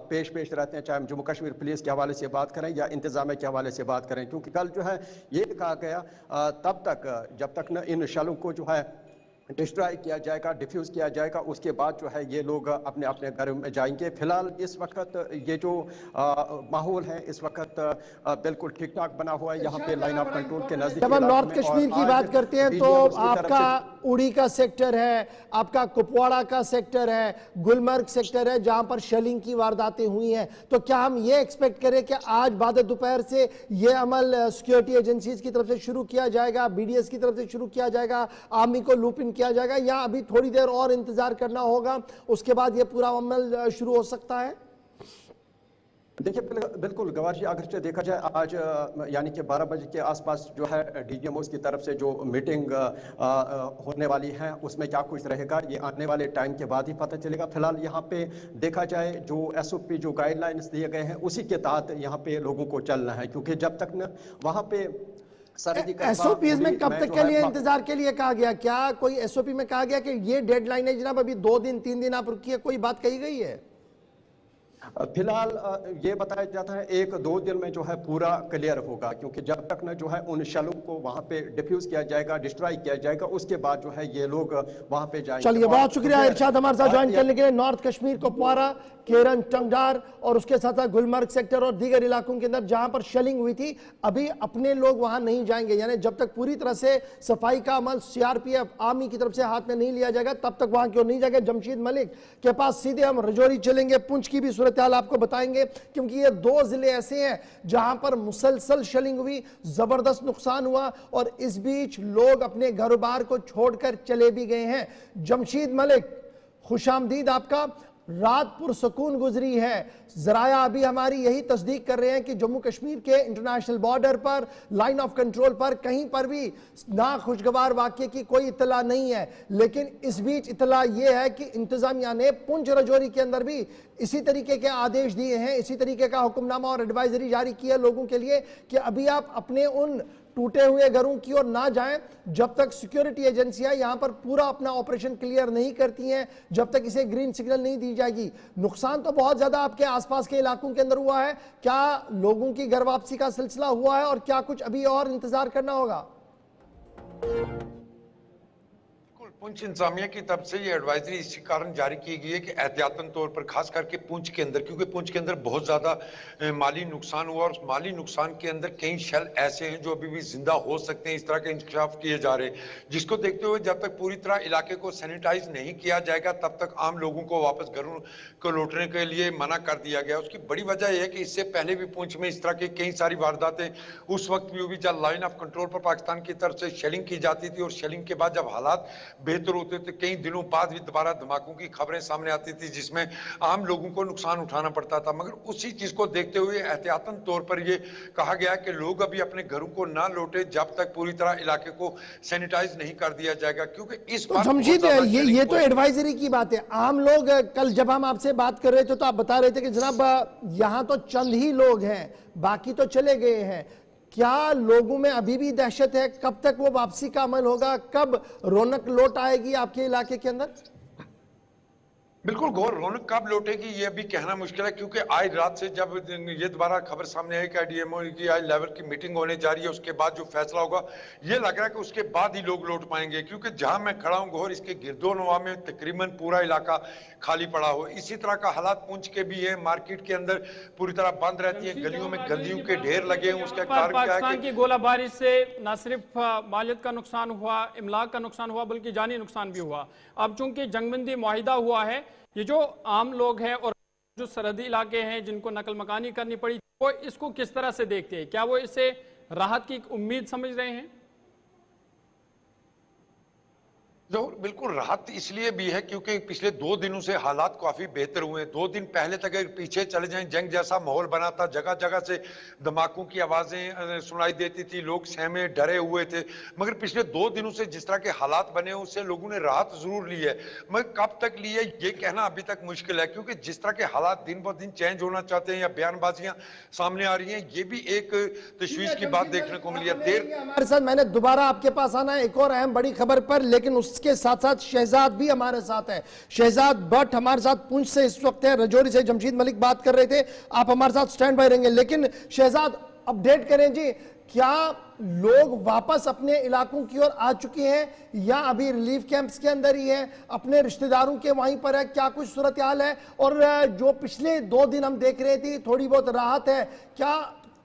पेश रहते हैं, चाहे हम जम्मू कश्मीर पुलिस के हवाले से बात करें या इंतजामिया के हवाले से बात करें, क्योंकि कल जो है ये कहा गया तब तक जब तक न इन शलों को जो है डिस्ट्रॉय किया जाएगा, डिफ्यूज किया जाएगा, उसके बाद जो है ये लोग अपने अपने घर में जाएंगे। फिलहाल इस वक्त ये जो माहौल है इस वक्त बिल्कुल ठीक ठाक बना हुआ है यहाँ पे लाइन ऑफ कंट्रोल के नजदीक। जब हम नॉर्थ कश्मीर की बात करते हैं तो आपका उड़ी का सेक्टर है, आपका कुपवाड़ा का सेक्टर है, गुलमर्ग सेक्टर है जहां पर शेलिंग की वारदातें हुई हैं, तो क्या हम ये एक्सपेक्ट करें कि आज बाद दोपहर से ये अमल सिक्योरिटी एजेंसीज की तरफ से शुरू किया जाएगा, बीडीएस की तरफ से शुरू किया जाएगा, आर्मी को लूप इन किया जाएगा, या अभी थोड़ी देर और इंतजार करना होगा, उसके बाद ये पूरा अमल शुरू हो सकता है? देखिए बिल्कुल गवार जी, अगर देखा जाए आज यानी कि 12 बजे के आसपास जो है डीजीएमओस की तरफ से जो मीटिंग होने वाली है उसमें क्या कुछ रहेगा ये आने वाले टाइम के बाद ही पता चलेगा। फिलहाल यहाँ पे देखा जाए जो एसओपी जो गाइडलाइंस दिए गए हैं उसी के तहत यहाँ पे लोगों को चलना है, क्योंकि जब तक न वहाँ पे एसओपीज में कब तक के लिए इंतजार के लिए कहा गया? क्या कोई एसओपी में कहा गया कि ये डेडलाइन है जनाब, अभी 2 दिन 3 दिन आप रुकिए, कोई बात कही गई है? फिलहाल ये बताया जाता है 1-2 दिन में जो है पूरा क्लियर होगा, क्योंकि जब तक न जो है उन शलों को वहां पे डिफ्यूज किया जाएगा, डिस्ट्रॉय किया जाएगा, उसके बाद जो है ये लोग वहां पे जाएंगे। चलिए, बहुत शुक्रिया इरशाद हमारे साथ ज्वाइन करने के लिए। नॉर्थ कश्मीर कुपवारा, केरन, टंगडार और उसके साथ गुलमर्ग सेक्टर और दीगर इलाकों के अंदर जहां पर शेलिंग हुई थी, अभी अपने लोग वहां नहीं जाएंगे, यानी जब तक पूरी तरह से सफाई का अमल सीआरपीएफ आर्मी की तरफ से हाथ में नहीं लिया जाएगा तब तक वहां क्यों नहीं जाएगा। जमशेद मलिक के पास सीधे हम रजौरी चलेंगे, पुंछ की भी सूरत हाल आपको बताएंगे, क्योंकि ये 2 जिले ऐसे हैं जहां पर मुसलसल शेलिंग हुई, जबरदस्त नुकसान हुआ और इस बीच लोग अपने घर बार को छोड़कर चले भी गए हैं। जमशेद मलिक, खुशामदीद आपका। रात पुरसकून गुजरी है, जराया अभी हमारी यही तस्दीक कर रहे हैं कि जम्मू कश्मीर के इंटरनेशनल बॉर्डर पर, लाइन ऑफ कंट्रोल पर कहीं पर भी नाखुशगवार वाक़े की कोई इतला नहीं है, लेकिन इस बीच इतला यह है कि इंतजामिया ने पुंछ रजौरी के अंदर भी इसी तरीके के आदेश दिए हैं, इसी तरीके का हुक्मनामा और एडवाइजरी जारी की है लोगों के लिए कि अभी आप अपने उन टूटे हुए घरों की ओर ना जाएं जब तक सिक्योरिटी एजेंसियां यहां पर पूरा अपना ऑपरेशन क्लियर नहीं करती हैं, जब तक इसे ग्रीन सिग्नल नहीं दी जाएगी। नुकसान तो बहुत ज्यादा आपके आसपास के इलाकों के अंदर हुआ है, क्या लोगों की घर वापसी का सिलसिला हुआ है और क्या कुछ अभी और इंतजार करना होगा? पुंछ इंतजामिया की तरफ से ये एडवाइजरी इसी कारण जारी की गई है कि एहतियातन तौर पर खास करके पुंछ के अंदर, क्योंकि पुंछ के अंदर बहुत ज्यादा माली नुकसान हुआ और उस माली नुकसान के अंदर कई शेल ऐसे हैं जो अभी भी जिंदा हो सकते हैं, इस तरह के इंकशाफ किए जा रहे हैं, जिसको देखते हुए जब तक पूरी तरह इलाके को सैनिटाइज नहीं किया जाएगा तब तक आम लोगों को वापस घरों को लौटने के लिए मना कर दिया गया। उसकी बड़ी वजह यह है कि इससे पहले भी पुंछ में इस तरह की कई सारी वारदातें उस वक्त भी हुई जब लाइन ऑफ कंट्रोल पर पाकिस्तान की तरफ से शेलिंग की जाती थी और शेलिंग के बाद जब हालात बेहतर होते थे कई दिनों बाद भी दोबारा धमाकों की खबरें सामने आती थी जिसमें आम लोगों को नुकसान उठाना पड़ता था। मगर उसी चीज को देखते हुए एहतियातन तौर पर यह कहा गया कि लोग अभी अपने घरों को ना लौटे जब तक पूरी तरह इलाके को सैनिटाइज नहीं कर दिया जाएगा, क्योंकि इस बार जमशीद ये तो एडवाइजरी की बात है। आम लोग, कल जब हम आपसे बात कर रहे थे तो आप बता रहे थे कि जनाब यहां तो चंद ही लोग हैं, बाकी तो चले गए हैं। क्या लोगों में अभी भी दहशत है? कब तक वो वापसी का अमल होगा? कब रौनक लौट आएगी आपके इलाके के अंदर? बिल्कुल गौर, रौनक कब लौटेगी ये अभी कहना मुश्किल है, क्योंकि आज रात से जब ये दोबारा खबर सामने आई कि डीएमओ की आज लेवल की मीटिंग होने जा रही है, उसके बाद जो फैसला होगा ये लग रहा है कि उसके बाद ही लोग लौट पाएंगे, क्योंकि जहां मैं खड़ा हूं गौर, इसके गिरदोनवा में तकरीबन पूरा इलाका खाली पड़ा हो। इसी तरह का हालात पुंछ के भी है, मार्केट के अंदर पूरी तरह बंद रहती है, गलियों में गंदगियों के ढेर लगे हैं। उसका कारण क्या है? पाकिस्तान की गोलाबारी से न सिर्फ मालियत का नुकसान हुआ, इमलाक का नुकसान हुआ, बल्कि जानी नुकसान भी हुआ। अब चूंकि जंगबंदी मुआहिदा हुआ है, ये जो आम लोग हैं और जो सरहदी इलाके हैं जिनको नकल मकानी करनी पड़ी, वो इसको किस तरह से देखते हैं? क्या वो इसे राहत की उम्मीद समझ रहे हैं? बिल्कुल राहत इसलिए भी है क्योंकि पिछले 2 दिनों से हालात काफी बेहतर हुए हैं। 2 दिन पहले तक अगर पीछे चले जाएं, जंग जैसा माहौल बना था, जगह जगह से धमाकों की आवाजें सुनाई देती थी, लोग सहमे डरे हुए थे। मगर पिछले 2 दिनों से जिस तरह के हालात बने हैं उससे लोगों ने राहत जरूर ली है, मगर कब तक ली है ये कहना अभी तक मुश्किल है, क्योंकि जिस तरह के हालात दिन ब दिन चेंज होना चाहते हैं या बयानबाजियां सामने आ रही हैं, ये भी एक तशवीश की बात देखने को मिली है। देर हमारे साथ मैंने दोबारा आपके पास आना है एक और अहम बड़ी खबर पर, लेकिन के साथ साथ शहजाद भी हमारे साथ है। शहजाद भट्ट हमारे साथ पुंछ से इस वक्त है, रजौरी से जमशीद मलिक बात कर रहे थे, आप हमारे साथ स्टैंड बाय रहेंगे। लेकिन शहजाद अपडेट करें जी, क्या लोग वापस अपने इलाकों की ओर आ चुके हैं या अभी रिलीफ कैंप्स के अंदर ही हैं, अपने रिश्तेदारों के वहीं पर है? क्या कुछ सूरत हाल है? और जो पिछले 2 दिन हम देख रहे थे थोड़ी बहुत राहत है, क्या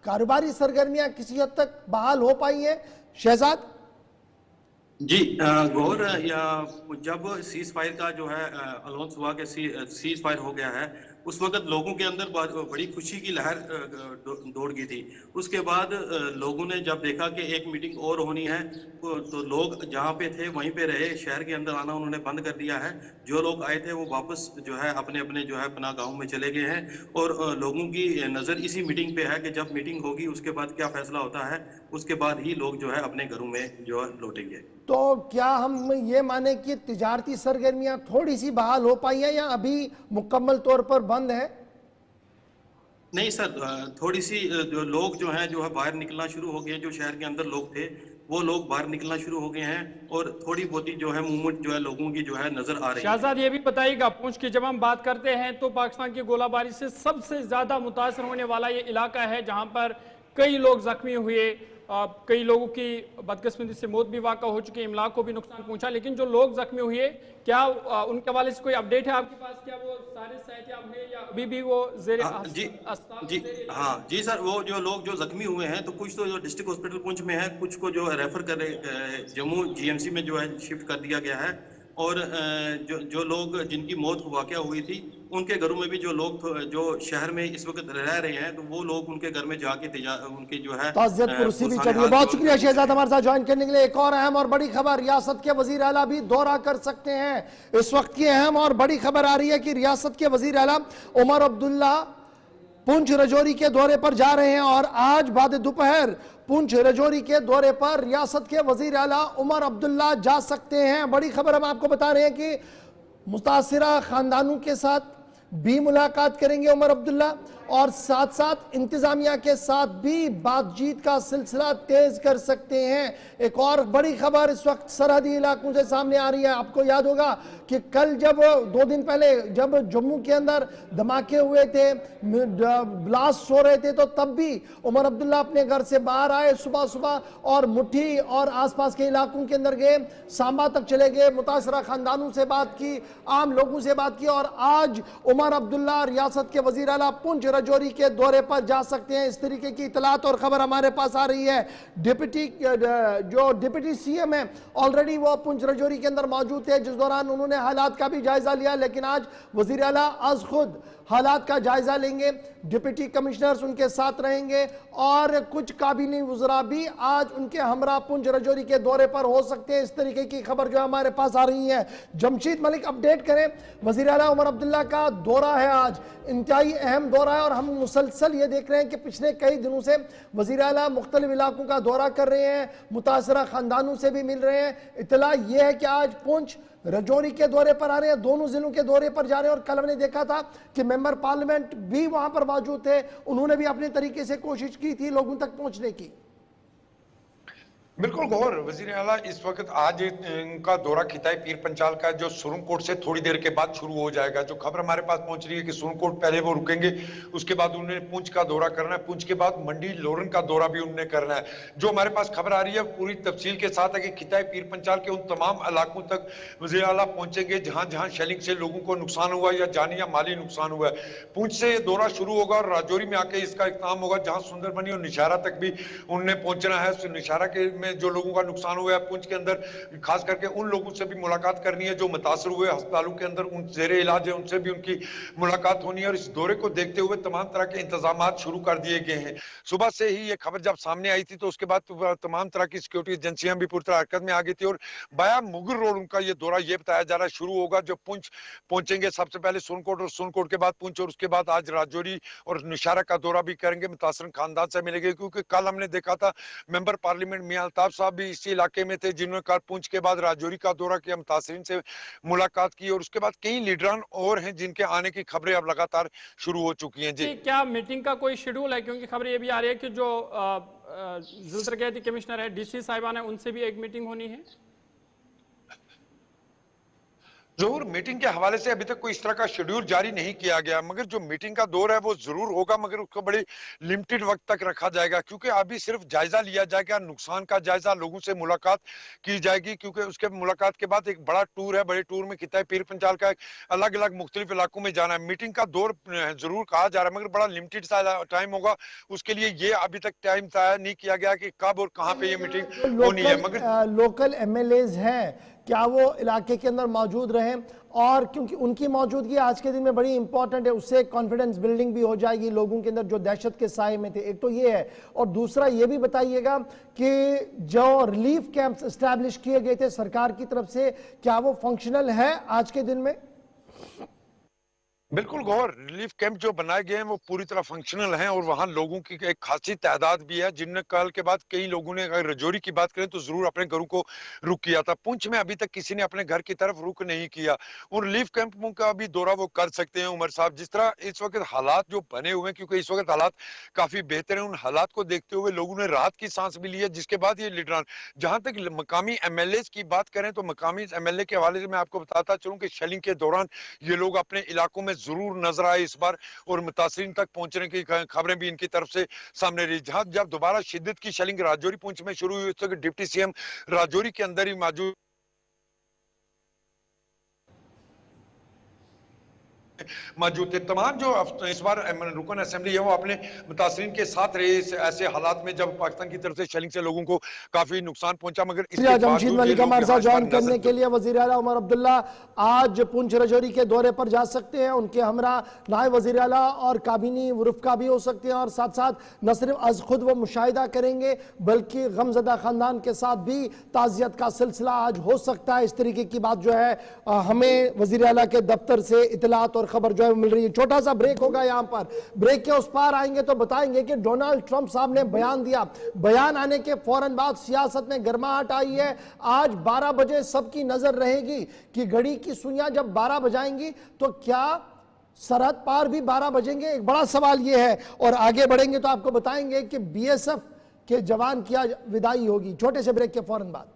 कारोबारी सरगर्मियां किसी हद तक बहाल हो पाई हैं? शहजाद जी गौर, या जब सीज फायर का जो है अनाउंस हुआ कि सीज फायर हो गया है, उस वक्त लोगों के अंदर बड़ी खुशी की लहर दौड़ गई थी। उसके बाद लोगों ने जब देखा कि एक मीटिंग और होनी है तो लोग जहाँ पे थे वहीं पे रहे, शहर के अंदर आना उन्होंने बंद कर दिया है। जो लोग आए थे वो वापस जो है अपने अपने जो है अपना गाँव में चले गए हैं और लोगों की नज़र इसी मीटिंग पे है कि जब मीटिंग होगी उसके बाद क्या फैसला होता है, उसके बाद ही लोग जो है अपने घरों में जो है लौटेंगे। तो क्या हम ये माने कि तिजारती सरगर्मियां थोड़ी सी बहाल हो पाई हैं या अभी मुकम्मल तौर पर बंद है? नहीं सर, थोड़ी सी जो लोग जो है बाहर निकलना शुरू हो गए। जो शहर के अंदर लोग थे वो लोग बाहर निकलना शुरू हो गए हैं और थोड़ी बहुत जो है मूवमेंट जो है लोगों की जो है नजर आ रही है। शहजाद ये भी बताइएगा, पुंछ की जब हम बात करते हैं तो पाकिस्तान की गोलाबारी से सबसे ज्यादा मुतासर होने वाला ये इलाका है जहां पर कई लोग जख्मी हुए, कई लोगों की बदकिस्मती से मौत भी वाक़ा हो चुकी है, इमलाक को भी नुकसान पहुंचा। लेकिन जो लोग जख्मी हुए, क्या उनके हवाले से कोई अपडेट है आपके पास? क्या वो सारे सेहतयाब हुए या अभी भी वो जी सर, वो जो लोग जो जख्मी हुए हैं तो कुछ तो जो डिस्ट्रिक्ट हॉस्पिटल पुंछ में है, कुछ को जो रेफर कर जम्मू जीएमसी में जो है शिफ्ट कर दिया गया है। और जो लोग जिनकी मौत वाक़या हुई थी उनके घरों में भी जो लोग जो शहर में इस वक्त रह रहे हैं तो वो लोग उनके घर में जाके उनकी जो है बहुत शुक्रिया शहजाद हमारे साथ ज्वाइन करने के लिए। एक और अहम और बड़ी खबर, रियासत के वजीर आला भी दौरा कर सकते हैं। इस वक्त की अहम और बड़ी खबर आ रही है कि रियासत के वजीर आला उमर अब्दुल्ला पुंछ रजौरी के दौरे पर जा रहे हैं और आज बाद दोपहर पुंछ रजौरी के दौरे पर रियासत के वजीर आला उमर अब्दुल्ला जा सकते हैं। बड़ी खबर हम आपको बता रहे हैं कि मुतासिरा खानदानों के साथ भी मुलाकात करेंगे उमर अब्दुल्ला। और साथ साथ इंतजामिया के साथ भी बातचीत का सिलसिला तेज कर सकते हैं। एक और बड़ी खबर इस वक्त सरहदी इलाकों से सामने आ रही है। आपको याद होगा कि कल जब 2 दिन पहले जब जम्मू के अंदर धमाके हुए थे, ब्लास्ट हो रहे थे, तो तब भी उमर अब्दुल्ला अपने घर से बाहर आए सुबह सुबह और मुट्ठी और आसपास के इलाकों के अंदर गए, सांबा तक चले गए, मुतासरा खानदानों से बात की, आम लोगों से बात की। और आज उमर अब्दुल्ला रियासत के वजीर आला पुंछ राजौरी के दौरे पर जा सकते हैं, इस तरीके की इतलात और खबर हमारे पास आ रही है। डिप्टी सीएम है ऑलरेडी वो पुंछ राजौरी के अंदर मौजूद थे, जिस दौरान उन्होंने हालात का भी जायजा लिया। लेकिन आज वजीर आला आज खुद हालात का जायजा लेंगे, डिप्टी कमिश्नर्स उनके साथ रहेंगे और कुछ काबिनी वज़रा भी आज उनके हमरा पुंछ राजौरी के दौरे पर हो सकते हैं। इस तरीके की खबर जो हमारे पास आ रही है। जमशीद मलिक अपडेट करें, वज़ीर आला उमर अब्दुल्ला का दौरा है आज, इंतहाई अहम दौरा है और हम मुसलसल ये देख रहे हैं कि पिछले कई दिनों से वज़ीर आला मुख्तलिफ इलाकों का दौरा कर रहे हैं, मुतासरा खानदानों से भी मिल रहे हैं। इतला यह है कि आज पुंछ राजौरी के दौरे पर आ रहे हैं, दोनों जिलों के दौरे पर जा रहे हैं। और कल हमने देखा था कि मेंबर पार्लियामेंट भी वहां पर मौजूद थे, उन्होंने भी अपने तरीके से कोशिश की थी लोगों तक पहुंचने की। बिल्कुल गौर, वजीर आला इस वक्त आज इनका दौरा खिताई पीर पंचाल का जो सुरनकोट से थोड़ी देर के बाद शुरू हो जाएगा। जो खबर हमारे पास पहुंच रही है कि सुरनकोट पहले वो रुकेंगे, उसके बाद उन्होंने पुंछ का दौरा करना है, पुंछ के बाद मंडी लोरन का दौरा भी उन्होंने करना है। जो हमारे पास खबर आ रही है पूरी तफसील के साथ है कि खिताई पीर पंचाल के उन तमाम इलाकों तक वजीर आला पहुंचेंगे जहां जहां शेलिंग से लोगों को नुकसान हुआ या जानी या माली नुकसान हुआ है। पुंछ से दौरा शुरू होगा और राजौरी में आके इसका इख्तिताम होगा, जहां सुंदरबनी और निशारा तक भी उन्होंने पहुंचना है। निशारा के में जो लोगों का नुकसान हुआ है, पुंछ के अंदर खास करके उन लोगों से भी मुलाकात करनी है जो मुतासर हुए अस्पतालों के अंदर, उन जेरे इलाज है, उनसे भी उनकी मुलाकात होनी है। और इस दौरे को देखते हुए तमाम तरह के इंतजाम शुरू कर दिए गए हैं। सुबह से ही ये खबर जब सामने आई थी तो उसके बाद तमाम तरह की सिक्योरिटी एजेंसियां भी पूरी तरह हरकत में आ गई थी और बाया मुगल रोड उनका ये दौरा ये बताया जा रहा है शुरू होगा। जो पुंछ पहुंचेंगे सबसे पहले सुरनकोट और सुरनकोट के बाद पुंछ और उसके बाद आज राजौरी और निशारा का दौरा भी करेंगे, मुतासर खानदान से मिलेंगे। क्योंकि कल हमने देखा था मेंबर पार्लियामेंट मियां अल्ताफ साहब भी इसी इलाके में थे, जिन्होंने कल पुंछ के बाद राजौरी का दौरा किया, मुतासरीन से मुलाकात की और उसके बाद कई लीडरान और हैं जिनके आने की खबरें अब लगातार शुरू हो चुकी हैं। जी, क्या मीटिंग का कोई शेड्यूल है? क्योंकि खबर ये भी आ रही है कि जो जिला तरक्याती कमिश्नर है, डीसी साहिबान है, उनसे भी एक मीटिंग होनी है। जरूर मीटिंग के हवाले से अभी तक कोई इस तरह का शेड्यूल जारी नहीं किया गया, मगर जो मीटिंग का दौर है वो जरूर होगा, मगर उसको बड़े लिमिटेड वक्त तक रखा जाएगा। क्योंकि अभी सिर्फ जायजा लिया जाएगा, नुकसान का जायजा, लोगों से मुलाकात की जाएगी। क्योंकि उसके मुलाकात के बाद एक बड़ा टूर है, बड़े टूर में खिताई पीर पंचाल का अलग अलग मुख्तलिफ इलाकों में जाना है। मीटिंग का दौर जरूर कहा जा रहा है, मगर बड़ा लिमिटेड सा टाइम होगा। उसके लिए ये अभी तक टाइम तय नहीं किया गया कि कब और कहाँ पे ये मीटिंग होनी है। मगर लोकल एमएलएज हैं, क्या वो इलाके के अंदर मौजूद रहें? और क्योंकि उनकी मौजूदगी आज के दिन में बड़ी इंपॉर्टेंट है, उससे कॉन्फिडेंस बिल्डिंग भी हो जाएगी लोगों के अंदर जो दहशत के साए में थे। एक तो ये है, और दूसरा ये भी बताइएगा कि जो रिलीफ कैंप्स एस्टैब्लिश किए गए थे सरकार की तरफ से, क्या वो फंक्शनल है आज के दिन में? बिल्कुल गौर, रिलीफ कैंप जो बनाए गए हैं वो पूरी तरह फंक्शनल हैं और वहां लोगों की एक खासी तादाद भी है, जिनने कल के बाद कई लोगों ने, अगर राजौरी की बात करें तो जरूर अपने घरों को रुक किया था। पुंछ में अभी तक किसी ने अपने घर की तरफ रुक नहीं किया। उन रिलीफ कैंपों का भी दौरा वो कर सकते हैं उमर साहब। जिस तरह इस वक्त हालात जो बने हुए हैं, क्योंकि इस वक्त हालात काफी बेहतर हैं, उन हालात को देखते हुए लोगों ने राहत की सांस भी ली है। जिसके बाद ये लीडरान, जहां तक मकामी एमएलए की बात करें तो मकामी एमएलए के हवाले से मैं आपको बताता चलूं कि शेलिंग के दौरान ये लोग अपने इलाकों में जरूर नजर आए इस बार और मुतासरीन तक पहुंचने की खबरें भी इनकी तरफ से सामने रही। जहां जब दोबारा शिद्दत की शेलिंग राजौरी पुंछ में शुरू हुई, उस वक्त डिप्टी सीएम राजौरी के अंदर ही मौजूद थे। तमाम जो इस बार रुकन असेंबली है वो अपने मुतासरीन के साथ रहे ऐसे हालात में, जब पाकिस्तान की तरफ से शेलिंग से लोगों को काफी नुकसान पहुंचा। मगर जमशीद मलिक हमारे साथ ज्वाइन करने के लिए वजीर आला उमर अब्दुल्ला आज पुंछ राजौरी के दौरे पर जा सकते हैं, उनके हमरा नायब वजीर आला और काबीनी वफका भी हो सकते हैं और साथ साथ न सिर्फ आज खुद वो मुशाहिदा करेंगे बल्कि गमजदा खानदान के साथ भी ताज़ियत का सिलसिला आज हो सकता है। इस तरीके की बात जो है हमें वजीर आला के दफ्तर से इतलात और खबर जो है मिल रही है। छोटा सा ब्रेक होगा, यहां पर ब्रेक के उस पार आएंगे तो बताएंगे कि डोनाल्ड ट्रंप साहब ने बयान दिया, बयान आने के फौरन बाद सियासत में गर्माहट आई है। आज 12 बजे सबकी नजर रहेगी कि घड़ी की सुइयां जब 12 बजाएंगी तो क्या सरहद पार भी 12 बजेंगे, एक बड़ा सवाल यह है। और आगे बढ़ेंगे तो आपको बताएंगे कि बीएसएफ के जवान की आज विदाई होगी। छोटे से ब्रेक के फौरन बाद।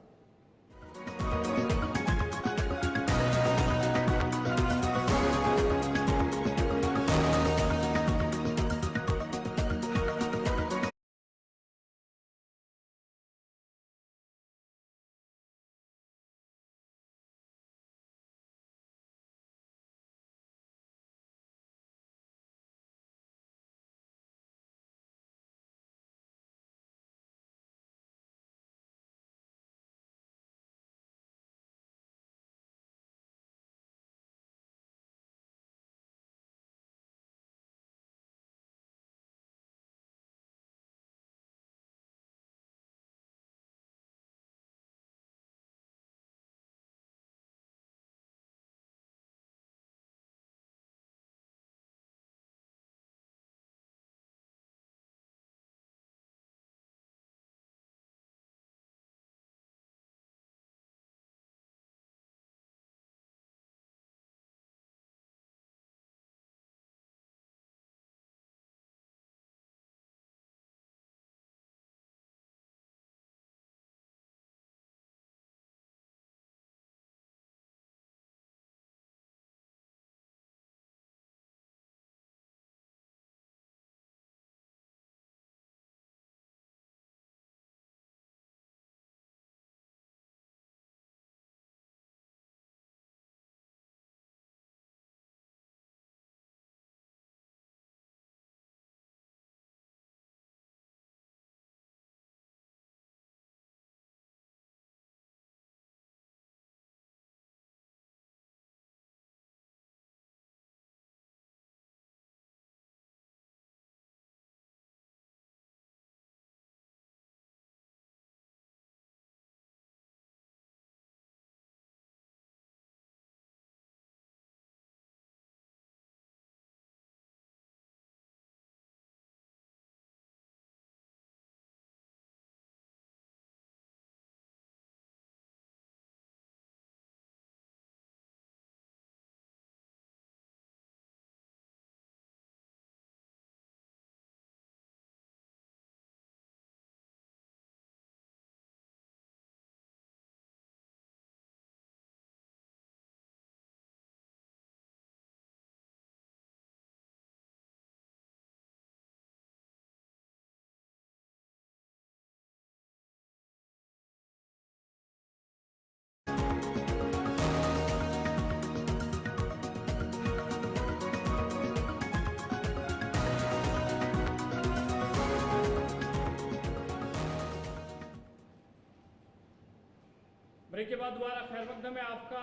ब्रेक के बाद दोबारा खैर मकदम में आपका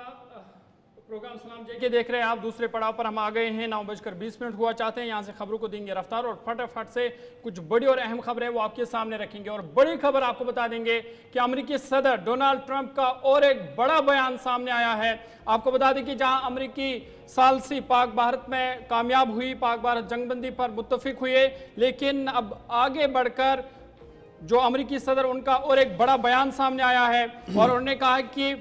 प्रोग्राम सलाम जे के देख रहे हैं आप। दूसरे पड़ाव पर हम आ गए हैं। 9:20 हुआ चाहते हैं, यहाँ से खबरों को देंगे रफ्तार और फटाफट से कुछ बड़ी और अहम खबरें वो आपके सामने रखेंगे। और बड़ी खबर आपको बता देंगे कि अमेरिकी सदर डोनाल्ड ट्रंप का और एक बड़ा बयान सामने आया है। आपको बता दें कि जहां अमेरिकी सालसी पाक भारत में कामयाब हुई, पाक भारत जंगबंदी पर मुत्तफिक हुए, लेकिन अब आगे बढ़कर जो अमेरिकी सदर उनका और एक बड़ा बयान सामने आया है और उन्होंने कहा कि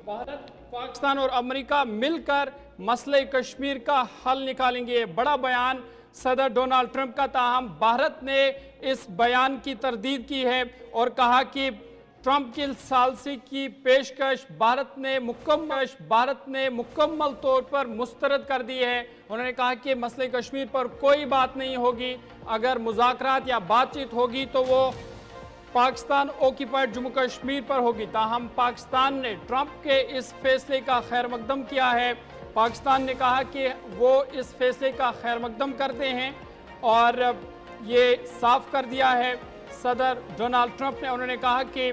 भारत, पाकिस्तान और अमेरिका मिलकर मसले कश्मीर का हल निकालेंगे। बड़ा बयान सदर डोनाल्ड ट्रंप का। ताहम भारत ने इस बयान की तरदीद की है और कहा कि ट्रंप की सालसी की पेशकश भारत ने मुकम्मल तौर पर मुस्तरद कर दी है। उन्होंने कहा कि मसले कश्मीर पर कोई बात नहीं होगी, अगर मुज़ाकरात या बातचीत होगी तो वो पाकिस्तान ऑक्यूपाइड जम्मू कश्मीर पर होगी। ताहम पाकिस्तान ने ट्रंप के इस फैसले का खैर मकदम किया है। पाकिस्तान ने कहा कि वो इस फैसले का खैर मकदम करते हैं और ये साफ कर दिया है सदर डोनाल्ड ट्रंप ने। उन्होंने कहा कि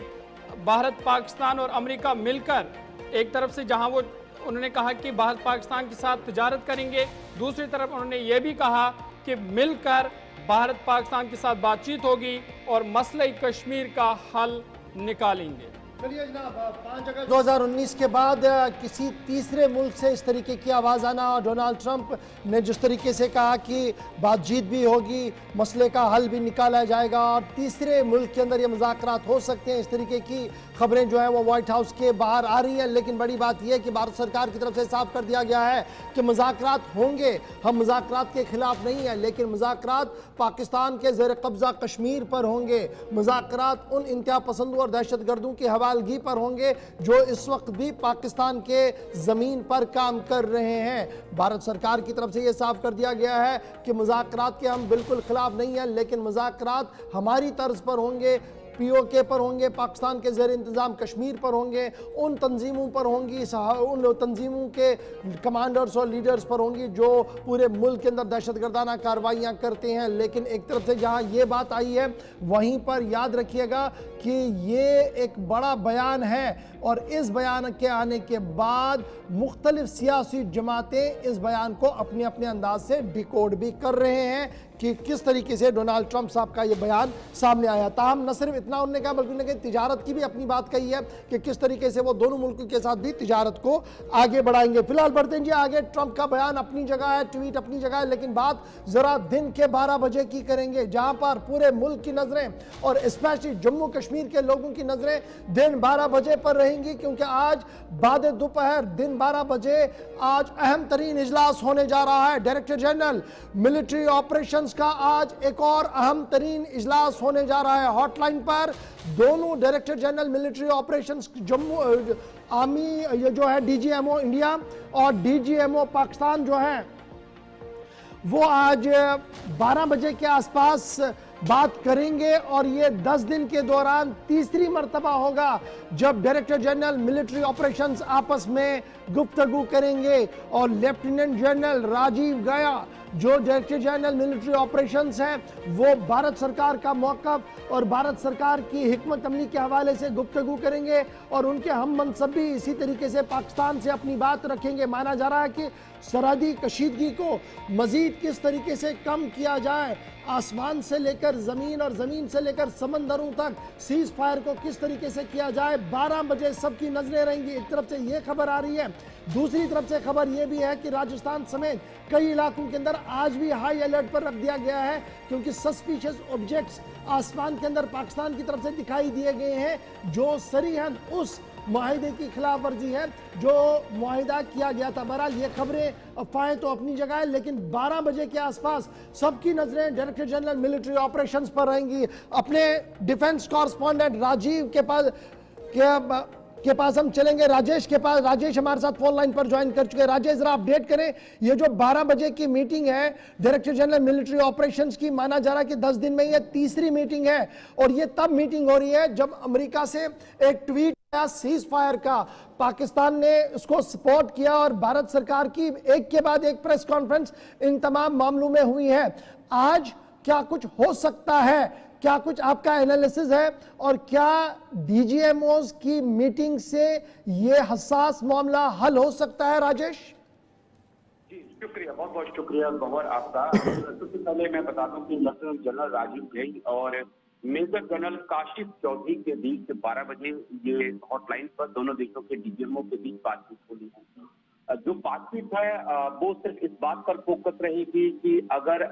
भारत, पाकिस्तान और अमेरिका मिलकर एक तरफ से जहां वो उन्होंने कहा कि भारत पाकिस्तान के साथ तिजारत करेंगे, दूसरी तरफ उन्होंने ये भी कहा कि मिलकर भारत पाकिस्तान के साथ बातचीत होगी और मसले कश्मीर का हल निकालेंगे। चलिए जनाब, 5 अगस्त 2019 के बाद किसी तीसरे मुल्क से इस तरीके की आवाज़ आना, और डोनाल्ड ट्रंप ने जिस तरीके से कहा कि बातचीत भी होगी, मसले का हल भी निकाला जाएगा और तीसरे मुल्क के अंदर ये मुज़ाकरात हो सकते हैं, इस तरीके की खबरें जो हैं वो व्हाइट हाउस के बाहर आ रही हैं। लेकिन बड़ी बात यह है कि भारत सरकार की तरफ से साफ कर दिया गया है कि मुज़ाकरात होंगे, हम मुज़ाकरात के खिलाफ नहीं हैं, लेकिन मुज़ाकरात पाकिस्तान के ज़ेर कब्ज़ा कश्मीर पर होंगे, मुज़ाकरात उन इंतहा पसंदों और दहशत गर्दों की हवालगी पर होंगे जो इस वक्त भी पाकिस्तान के ज़मीन पर काम कर रहे हैं। भारत सरकार की तरफ से यह साफ कर दिया गया है कि मुज़ाकरात के हम बिल्कुल खिलाफ नहीं हैं, लेकिन मुज़ाकरात हमारी तर्ज पर होंगे, POK पर होंगे, पाकिस्तान के ज़ेर इंतज़ाम कश्मीर पर होंगे, उन तंजीमों पर होंगी, उन तंजीमों के कमांडर्स और लीडर्स पर होंगी जो पूरे मुल्क के अंदर दहशतगर्दाना कार्रवाइयाँ करते हैं। लेकिन एक तरफ से जहाँ ये बात आई है, वहीं पर याद रखिएगा कि ये एक बड़ा बयान है और इस बयान के आने के बाद मुख्तलिफ सियासी जमातें इस बयान को अपने अपने अंदाज से डिकोड भी कर रहे हैं कि किस तरीके से डोनाल्ड ट्रंप साहब का ये बयान सामने आया। ताहम न सिर्फ इतना उन्होंने कहा बल्कि उन्होंने तिजारत की भी अपनी बात कही है कि किस तरीके से वो दोनों मुल्कों के साथ भी तिजारत को आगे बढ़ाएंगे। फिलहाल बढ़ते हैं जी आगे। ट्रंप का बयान अपनी जगह है, ट्वीट अपनी जगह है, लेकिन बात जरा दिन के 12 बजे की करेंगे जहां पर पूरे मुल्क की नजरें और स्पेशली जम्मू कश्मीर के लोगों की नजरें दिन 12 बजे पर रहेंगी, क्योंकि आज बाद दोपहर दिन 12 बजे आज अहम तरीन इजलास होने जा रहा है। डायरेक्टर जनरल मिलिट्री ऑपरेशंस का आज एक और अहम तरीन इजलास होने जा रहा है। हॉटलाइन पर दोनों director general military operations Jammu army ये जो है DGMO इंडिया और DGMO पाकिस्तान जो है वो आज 12 बजे के आसपास बात करेंगे और ये 10 दिन के दौरान तीसरी मर्तबा होगा जब डायरेक्टर जनरल मिलिट्री ऑपरेशंस आपस में गुफ्तगू करेंगे। और लेफ्टिनेंट जनरल राजीव गया जो डायरेक्टर जनरल मिलिट्री ऑपरेशंस है वो भारत सरकार का मौक़िफ़ और भारत सरकार की हिकमत अमली के हवाले से गुफ्तगू करेंगे और उनके हम मनसब भी इसी तरीके से पाकिस्तान से अपनी बात रखेंगे। माना जा रहा है कि सरहदी कशीदगी को मज़ीद किस तरीके से कम किया जाए, आसमान से लेकर ज़मीन और ज़मीन से लेकर समंदरों तक सीज़ फायर को किस तरीके से किया जाए, 12 बजे सबकी नजरें रहेंगी। एक तरफ से ये खबर आ रही है, दूसरी तरफ से खबर ये भी है कि राजस्थान समेत कई इलाकों के अंदर आज भी हाई अलर्ट पर रख दिया गया है, क्योंकि सस्पिशियस ऑब्जेक्ट्स आसमान के अंदर पाकिस्तान की तरफ से दिखाई दिए गए हैं जो सरीहन उस मुआहिदे की खिलाफ वर्जी है जो मुआहिदा किया गया था। बहरहाल ये खबरें अफवाहें तो अपनी जगह है, लेकिन 12 बजे के आसपास सबकी नजरें डायरेक्टर जनरल मिलिट्री ऑपरेशंस पर रहेंगी। अपने डिफेंस कॉरेस्पॉन्डेंट राजीव के पास हम चलेंगे, राजेश के पास। राजेश हमारे साथ फोन लाइन पर ज्वाइन कर चुके हैं। राजेश जरा अपडेट करें, ये जो 12 बजे की मीटिंग है डायरेक्टर जनरल मिलिट्री ऑपरेशंस की, माना जा रहा है कि 10 दिन में ये तीसरी मीटिंग है और ये तब मीटिंग हो रही है जब अमेरिका से एक ट्वीट आया सीज फायर का, पाकिस्तान ने उसको सपोर्ट किया और भारत सरकार की एक के बाद एक प्रेस कॉन्फ्रेंस इन तमाम मामलों में हुई है। आज क्या कुछ हो सकता है, क्या कुछ आपका एनालिसिस है और क्या DGMOs की मीटिंग से ये हसास मामला हल हो सकता है? राजेश जी शुक्रिया, बहुत बहुत शुक्रिया गौहर आपका। सबसे पहले मैं बता दूं कि लेफ्टिनेंट जनरल राजीव घई और मेजर जनरल काशिफ चौधरी के बीच 12 बजे ये हॉटलाइन पर दोनों देशों के DGMO के बीच बातचीत होनी है। जो बातचीत है वो सिर्फ इस बात पर फोकस रहेगी कि अगर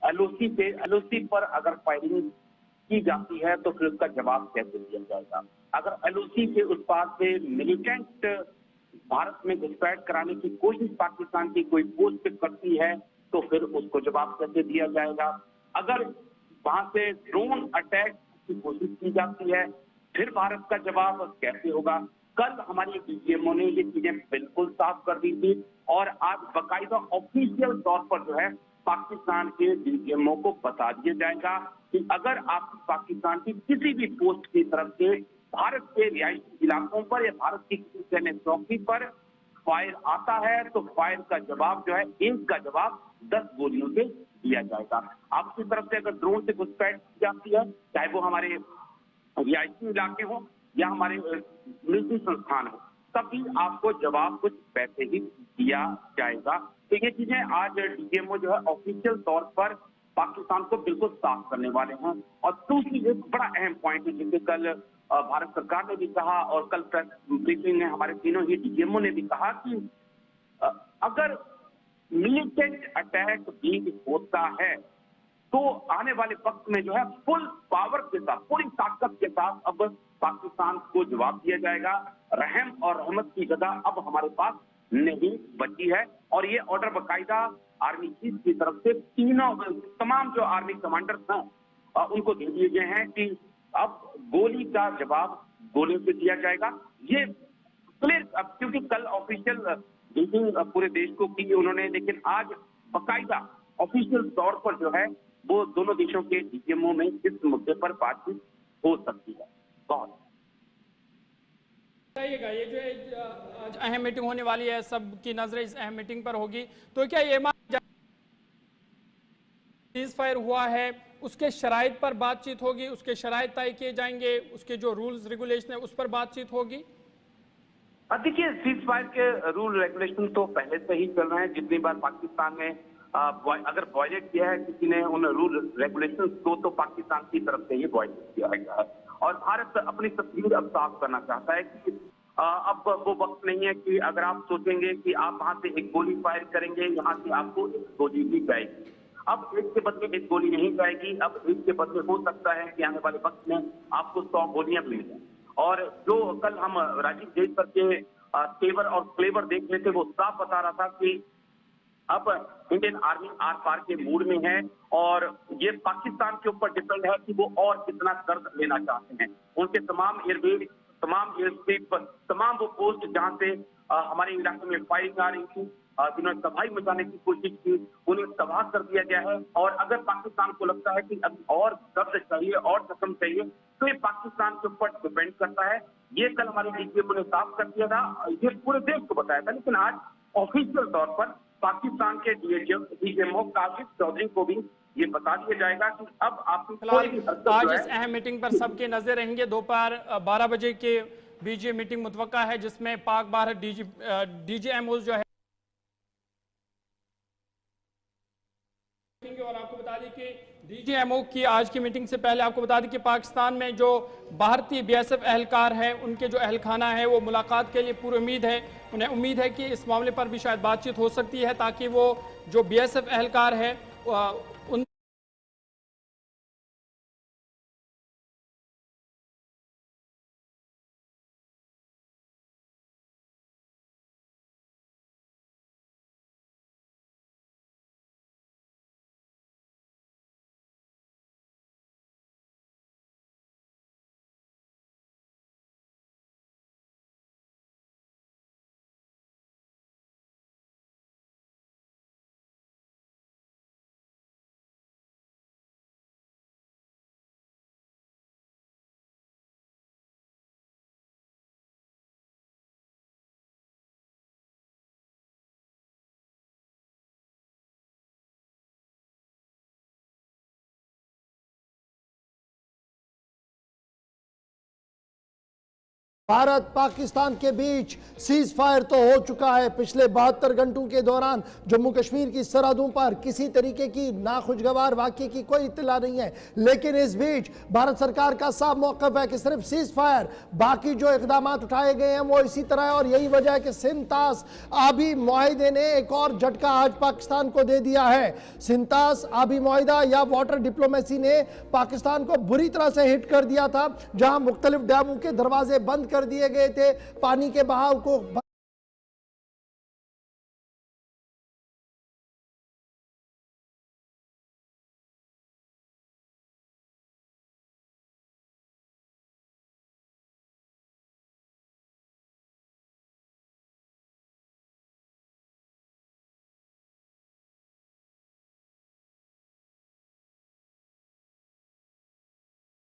LOC पर अगर फायरिंग की जाती है तो फिर उसका जवाब कैसे दिया जाएगा। अगर LOC के उस पार से मिलिटेंट भारत में घुसपैठ कराने की कोशिश पाकिस्तान की कोई पोस्ट करती है तो फिर उसको जवाब कैसे दिया जाएगा। अगर वहां से ड्रोन अटैक की कोशिश की जाती है फिर भारत का जवाब कैसे होगा। कल हमारी DGMO ने ये चीजें बिल्कुल साफ कर दी थी और आज बाकायदा ऑफिशियल तौर पर जो है पाकिस्तान के DGMO को बता दिया जाएगा कि अगर आप पाकिस्तान की किसी भी पोस्ट की तरफ से भारत के रिहायशी इलाकों पर या भारत की किसी सैन्य चौकी पर फायर आता है तो फायर का जवाब जो है, एक का जवाब 10 गोलियों से दिया जाएगा। आपकी तरफ से अगर ड्रोन से घुसपैठ की जाती है, चाहे वो हमारे रिहायशी इलाके हो या हमारे मिलिट्री संस्थान हो, तभी आपको जवाब कुछ पैसे ही दिया जाएगा। तो ये चीजें आज DGMO जो है ऑफिशियल तौर पर पाकिस्तान को बिल्कुल साफ करने वाले हैं। और दूसरी एक बड़ा अहम पॉइंट है जिसे कल भारत सरकार ने भी कहा और कल प्रेस ब्रीफिंग में हमारे तीनों ही डीजीएमओ ने भी कहा कि अगर मिलिटेंट अटैक भी होता है तो आने वाले वक्त में जो है फुल पावर के साथ, पूरी ताकत के साथ अब पाकिस्तान को जवाब दिया जाएगा। रहम और रहमत की जगह अब हमारे पास नहीं बची है। और ये ऑर्डर बाकायदा आर्मी चीफ की तरफ से तमाम जो आर्मी कमांडर्स हैं उनको दे दिए गए हैं कि अब गोली का जवाब गोली से दिया जाएगा। ये क्लियर, क्योंकि कल ऑफिशियल ब्रीफिंग पूरे देश को की उन्होंने, लेकिन आज बाकायदा ऑफिशियल तौर पर जो है वो दोनों देशों के डीजीएमओ में इस मुद्दे पर बातचीत हो सकती है। बहुत बताइएगा, ये जो आज अहम मीटिंग होने वाली है, सबकी नजरें इस अहम मीटिंग पर होगी, तो क्या ये सीज फायर हुआ है उसके शराइत पर बातचीत होगी, उसके शराइत तय किए जाएंगे, उसके जो रूल्स रेगुलेशन है उस पर बातचीत होगी? देखिए, सीज फायर के रूल रेगुलेशन तो पहले से ही चल रहे हैं। जितनी बार पाकिस्तान ने अगर वायलेट किया है किसी ने उन रूल रेगुलेशन को, तो पाकिस्तान की तरफ से ही वायलेट किया गया है। और भारत अपनी तस्वीर अब साफ करना चाहता है कि अब वो वक्त नहीं है कि अगर आप सोचेंगे कि आप वहां से एक गोली फायर करेंगे, यहाँ से आपको एक गोली भी जाएगी। अब एक के बदले एक गोली नहीं जाएगी, अब एक के बदले हो सकता है कि आने वाले वक्त में आपको 100 गोलियां मिल जाए। और जो कल हम राजीव जैन सर के तेवर और फ्लेवर देख रहे थे, वो साफ बता रहा था कि अब इंडियन आर्मी आर पार के मूड में है और ये पाकिस्तान के ऊपर डिपेंड है कि वो और कितना कर्ज लेना चाहते हैं। उनके तमाम एयरबेस, तमाम एयरस्ट्रिप, तमाम वो पोस्ट जहां से हमारे इलाके में फायरिंग आ रही थी, जिन्होंने तबाही मचाने की कोशिश की, उन्हें तबाह कर दिया गया है। और अगर पाकिस्तान को लगता है कि अभी और कर्ज चाहिए और रकम चाहिए, तो ये पाकिस्तान के ऊपर डिपेंड करता है। ये कल हमारे डीजीएमओ ने साफ कर दिया था, ये पूरे देश को बताया था। लेकिन आज ऑफिशियल तौर पर पाकिस्तान के डीजीएमओ काशिफ चौधरी को भी ये बता दिया जाएगा कि अब आपकी कोई भी आज इस अहम मीटिंग पर सबके नजर रहेंगे। दोपहर 12 बजे के बीच ये मीटिंग मुतवक्का है, जिसमें पाक भारत डीजीएमओ जो है, और आपको बता दें कि डीजीएमओ की आज की मीटिंग से पहले आपको बता दें कि पाकिस्तान में जो भारतीय बीएसएफ एहलकार हैं, उनके जो अहलखाना है, वो मुलाकात के लिए पूरी उम्मीद है। उन्हें उम्मीद है कि इस मामले पर भी शायद बातचीत हो सकती है, ताकि वो जो बीएसएफ एहलकार है उन भारत पाकिस्तान के बीच सीज फायर तो हो चुका है। पिछले 72 घंटों के दौरान जम्मू कश्मीर की सरहदों पर किसी तरीके की नाखुशगवार वाकये की कोई इत्तला नहीं है। लेकिन इस बीच भारत सरकार का साफ मौक़िफ़ है कि सिर्फ सीज फायर, बाकी जो इक़दाम उठाए गए हैं वो इसी तरह है। और यही वजह है कि सिंतास आबी मुआहिदे ने एक और झटका आज पाकिस्तान को दे दिया है। सिंतास आबी मुआहिदा या वाटर डिप्लोमेसी ने पाकिस्तान को बुरी तरह से हिट कर दिया था, जहां मुख्तलिफ डैमों के दरवाजे बंद कर दिए गए थे, पानी के बहाव को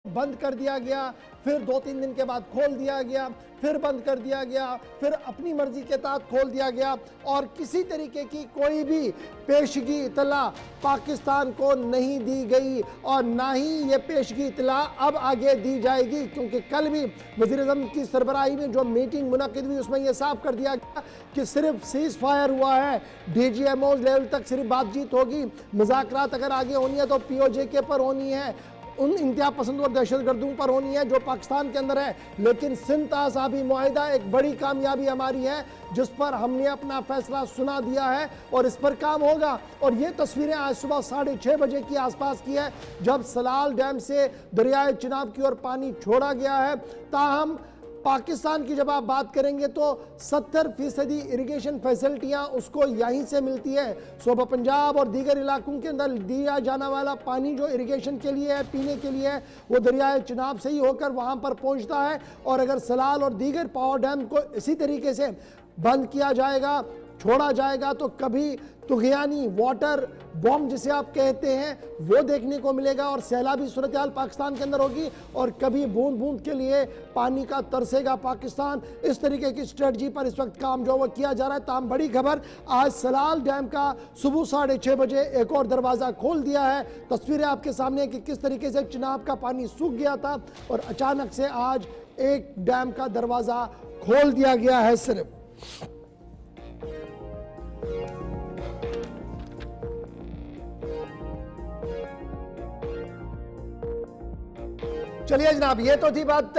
बंद कर दिया गया, फिर 2-3 दिन के बाद खोल दिया गया, फिर बंद कर दिया गया, फिर अपनी मर्जी के तहत खोल दिया गया। और किसी तरीके की कोई भी पेशगी इतला पाकिस्तान को नहीं दी गई और ना ही ये पेशगी इतला अब आगे दी जाएगी, क्योंकि कल भी वज़ीर-ए-आज़म की सरबराही में जो मीटिंग मुनक़िद हुई उसमें यह साफ कर दिया गया कि सिर्फ सीज फायर हुआ है, डीजीएमओ लेवल तक सिर्फ बातचीत होगी, मुज़ाकरात अगर आगे होनी है तो पीओजे के पर होनी है। उन इंतहा पसंद और दहशतगर्दों पर होनी है जो पाकिस्तान के अंदर है, लेकिन सिंध तासाबी मुआहिदा एक बड़ी कामयाबी हमारी है जिस पर हमने अपना फैसला सुना दिया है और इस पर काम होगा। और ये तस्वीरें आज सुबह 6:30 बजे की आसपास की है जब सलाल डैम से दरियाए चिनाब की ओर पानी छोड़ा गया है। ताहम पाकिस्तान की जब आप बात करेंगे तो 70% इरिगेशन फैसिलिटियां उसको यहीं से मिलती है। सूबा पंजाब और दीगर इलाकों के अंदर दिया जाने वाला पानी जो इरिगेशन के लिए है, पीने के लिए है, वो दरियाए चिनाब से ही होकर वहां पर पहुंचता है। और अगर सलाल और दीगर पावर डैम को इसी तरीके से बंद किया जाएगा, छोड़ा जाएगा, तो कभी तुगयानी वाटर बॉम्ब जिसे आप कहते हैं वो देखने को मिलेगा और सैलाबी सूरत हाल पाकिस्तान के अंदर होगी और कभी बूंद बूंद के लिए पानी का तरसेगा पाकिस्तान। इस तरीके की स्ट्रेटजी पर इस वक्त काम जो वो किया जा रहा है। ताम बड़ी खबर, आज सलाल डैम का सुबह 6:30 बजे एक और दरवाज़ा खोल दिया है। तस्वीरें आपके सामने कि किस तरीके से चिनाब का पानी सूख गया था और अचानक से आज एक डैम का दरवाज़ा खोल दिया गया है। सिर्फ चलिए जनाब, ये तो थी बात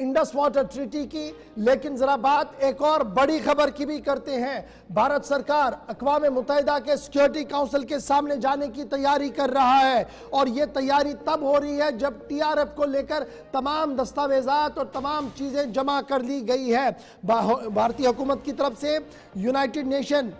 इंडस वाटर ट्रीटी की, लेकिन जरा बात एक और बड़ी खबर की भी करते हैं। भारत सरकार अक़वाम मुत्तहिदा के सिक्योरिटी काउंसिल के सामने जाने की तैयारी कर रहा है और ये तैयारी तब हो रही है जब टीआरएफ को लेकर तमाम दस्तावेजात और तमाम चीजें जमा कर ली गई है। भारतीय हुकूमत की तरफ से United nation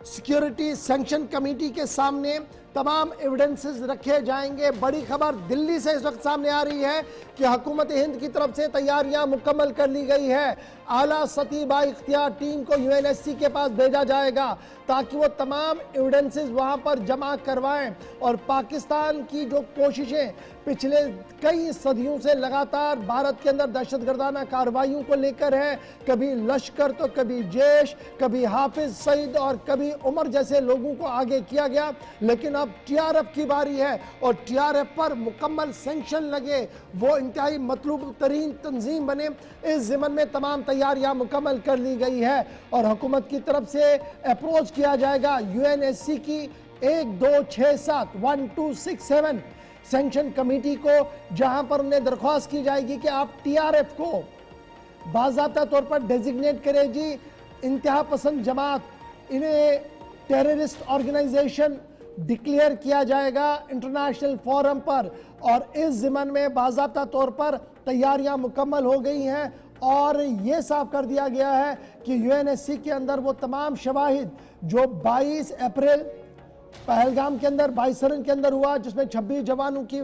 security sanction committee के सामने तमाम एविडेंसेस रखे जाएंगे। बड़ी खबर दिल्ली से इस वक्त सामने आ रही है कि हुकूमत हिंद की तरफ से तैयारियां मुकम्मल कर ली गई है। आला सतही बाइख्तियार टीम को यूएनएससी के पास भेजा जाएगा ताकि वो तमाम एविडेंसेस वहां पर जमा करवाएं। और पाकिस्तान की जो कोशिशें पिछले कई सदियों से लगातार भारत के अंदर दहशतगर्दाना कार्रवाइयों को लेकर है, कभी लश्कर तो कभी जैश, कभी हाफिज सईद और कभी उमर जैसे लोगों को आगे किया गया, लेकिन अब टीआरएफ की बारी है और टीआरएफ पर मुकम्मल सैंक्शन लगे, वो इंतहाई मतलूब तरीन तंजीम बने। इस ज़िमन में तमाम तैयारियां मुकम्मल कर ली गई है और हुकूमत की तरफ से अप्रोच किया जाएगा यूएनएससी की 1267 सैंक्शन कमेटी को, जहां पर उन्हें दरख्वास्त की जाएगी कि आप टीआरएफ को बाज़ाब्ता तौर पर डेजिग्नेट करें जी इंतहा पसंद जमात, इन्हें टेररिस्ट ऑर्गेनाइजेशन डिक्लेयर किया जाएगा इंटरनेशनल फोरम पर। और इस ज़िमन में बाज़ाब्ता तौर पर तैयारियां मुकम्मल हो गई हैं और ये साफ कर दिया गया है कि यूएनएससी के अंदर वो तमाम शवाहिद जो 22 अप्रैल पहलगाम के अंदर बाइसरन के अंदर हुआ जिसमें 26 जवानों की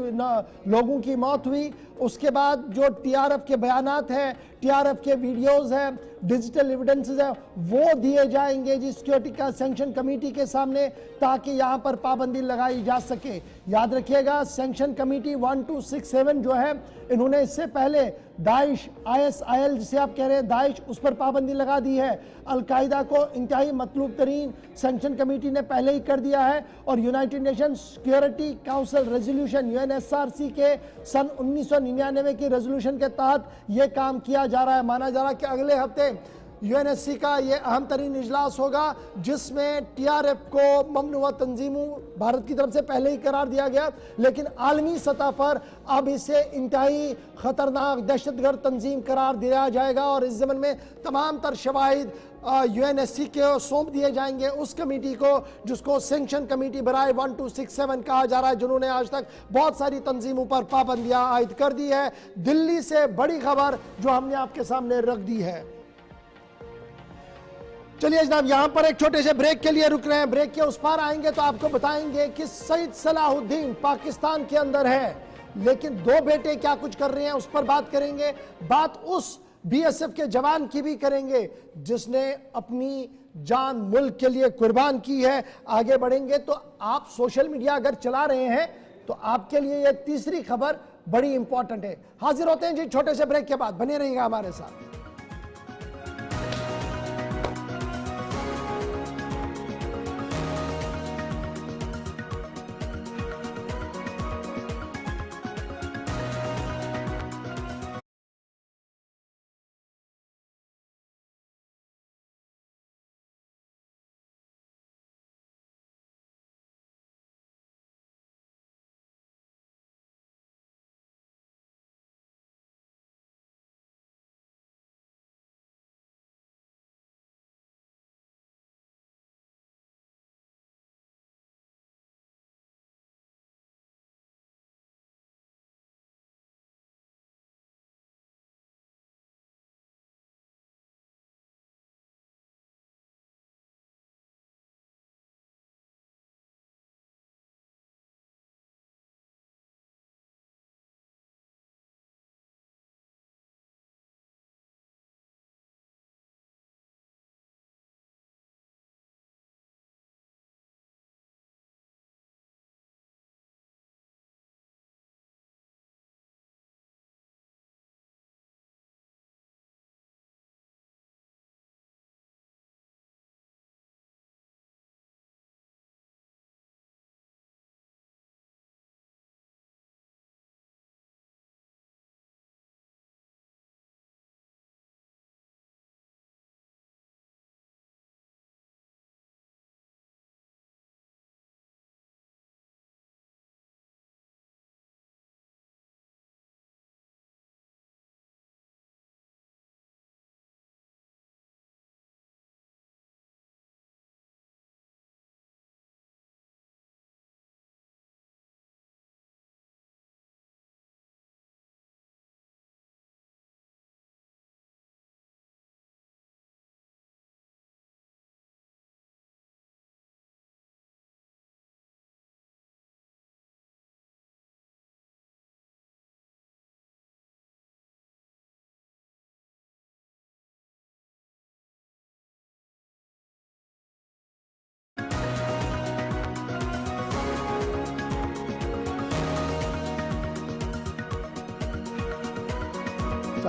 लोगों की मौत हुई, उसके बाद जो टीआरएफ के बयानात हैं, टीआरएफ के वीडियोस हैं, डिजिटल एविडेंसेस हैं, वो दिए जाएंगे जी सिक्योरिटी का सैंक्शन कमेटी के सामने ताकि यहाँ पर पाबंदी लगाई जा सके। याद रखिएगा सैंक्शन कमेटी 1267 जो है, इन्होंने इससे पहले दाइश ISIL जिसे आप कह रहे हैं दाइश, उस पर पाबंदी लगा दी है। अलकायदा को इंतहाई मतलूब तरीन सैंक्शन कमेटी ने पहले ही कर दिया है और United nation security council resolution UNSRC के सन 1999 की रेजोल्यूशन के तहत यह काम किया जा रहा है। माना जा रहा है कि अगले हफ्ते यूएनएससी का ये अहम तरीन इजलास होगा जिसमें टीआरएफ को ममनुआ तंजीमों भारत की तरफ से पहले ही करार दिया गया, लेकिन आलमी सतह पर अब इसे इंतहाई खतरनाक दहशतगर्द तंजीम करार दिया जाएगा और इस ज़मन में तमाम तर शवाहिद यूएनएससी के सौंप दिए जाएंगे उस कमेटी को जिसको सैंक्शन कमेटी बराए 1267 कहा जा रहा है, जिन्होंने आज तक बहुत सारी तंजीमों पर पाबंदियां आयद कर दी है। दिल्ली से बड़ी खबर जो हमने आपके सामने रख दी है। चलिए जनाब, यहां पर एक छोटे से ब्रेक के लिए रुक रहे हैं, ब्रेक के उस पार आएंगे तो आपको बताएंगे कि सईद सलाहुद्दीन पाकिस्तान के अंदर है, लेकिन दो बेटे क्या कुछ कर रहे हैं उस पर बात करेंगे। बात उस बीएसएफ के जवान की भी करेंगे जिसने अपनी जान मुल्क के लिए कुर्बान की है। आगे बढ़ेंगे तो आप सोशल मीडिया अगर चला रहे हैं तो आपके लिए यह तीसरी खबर बड़ी इंपॉर्टेंट है। हाजिर होते हैं जी छोटे से ब्रेक के बाद, बने रहिएगा हमारे साथ।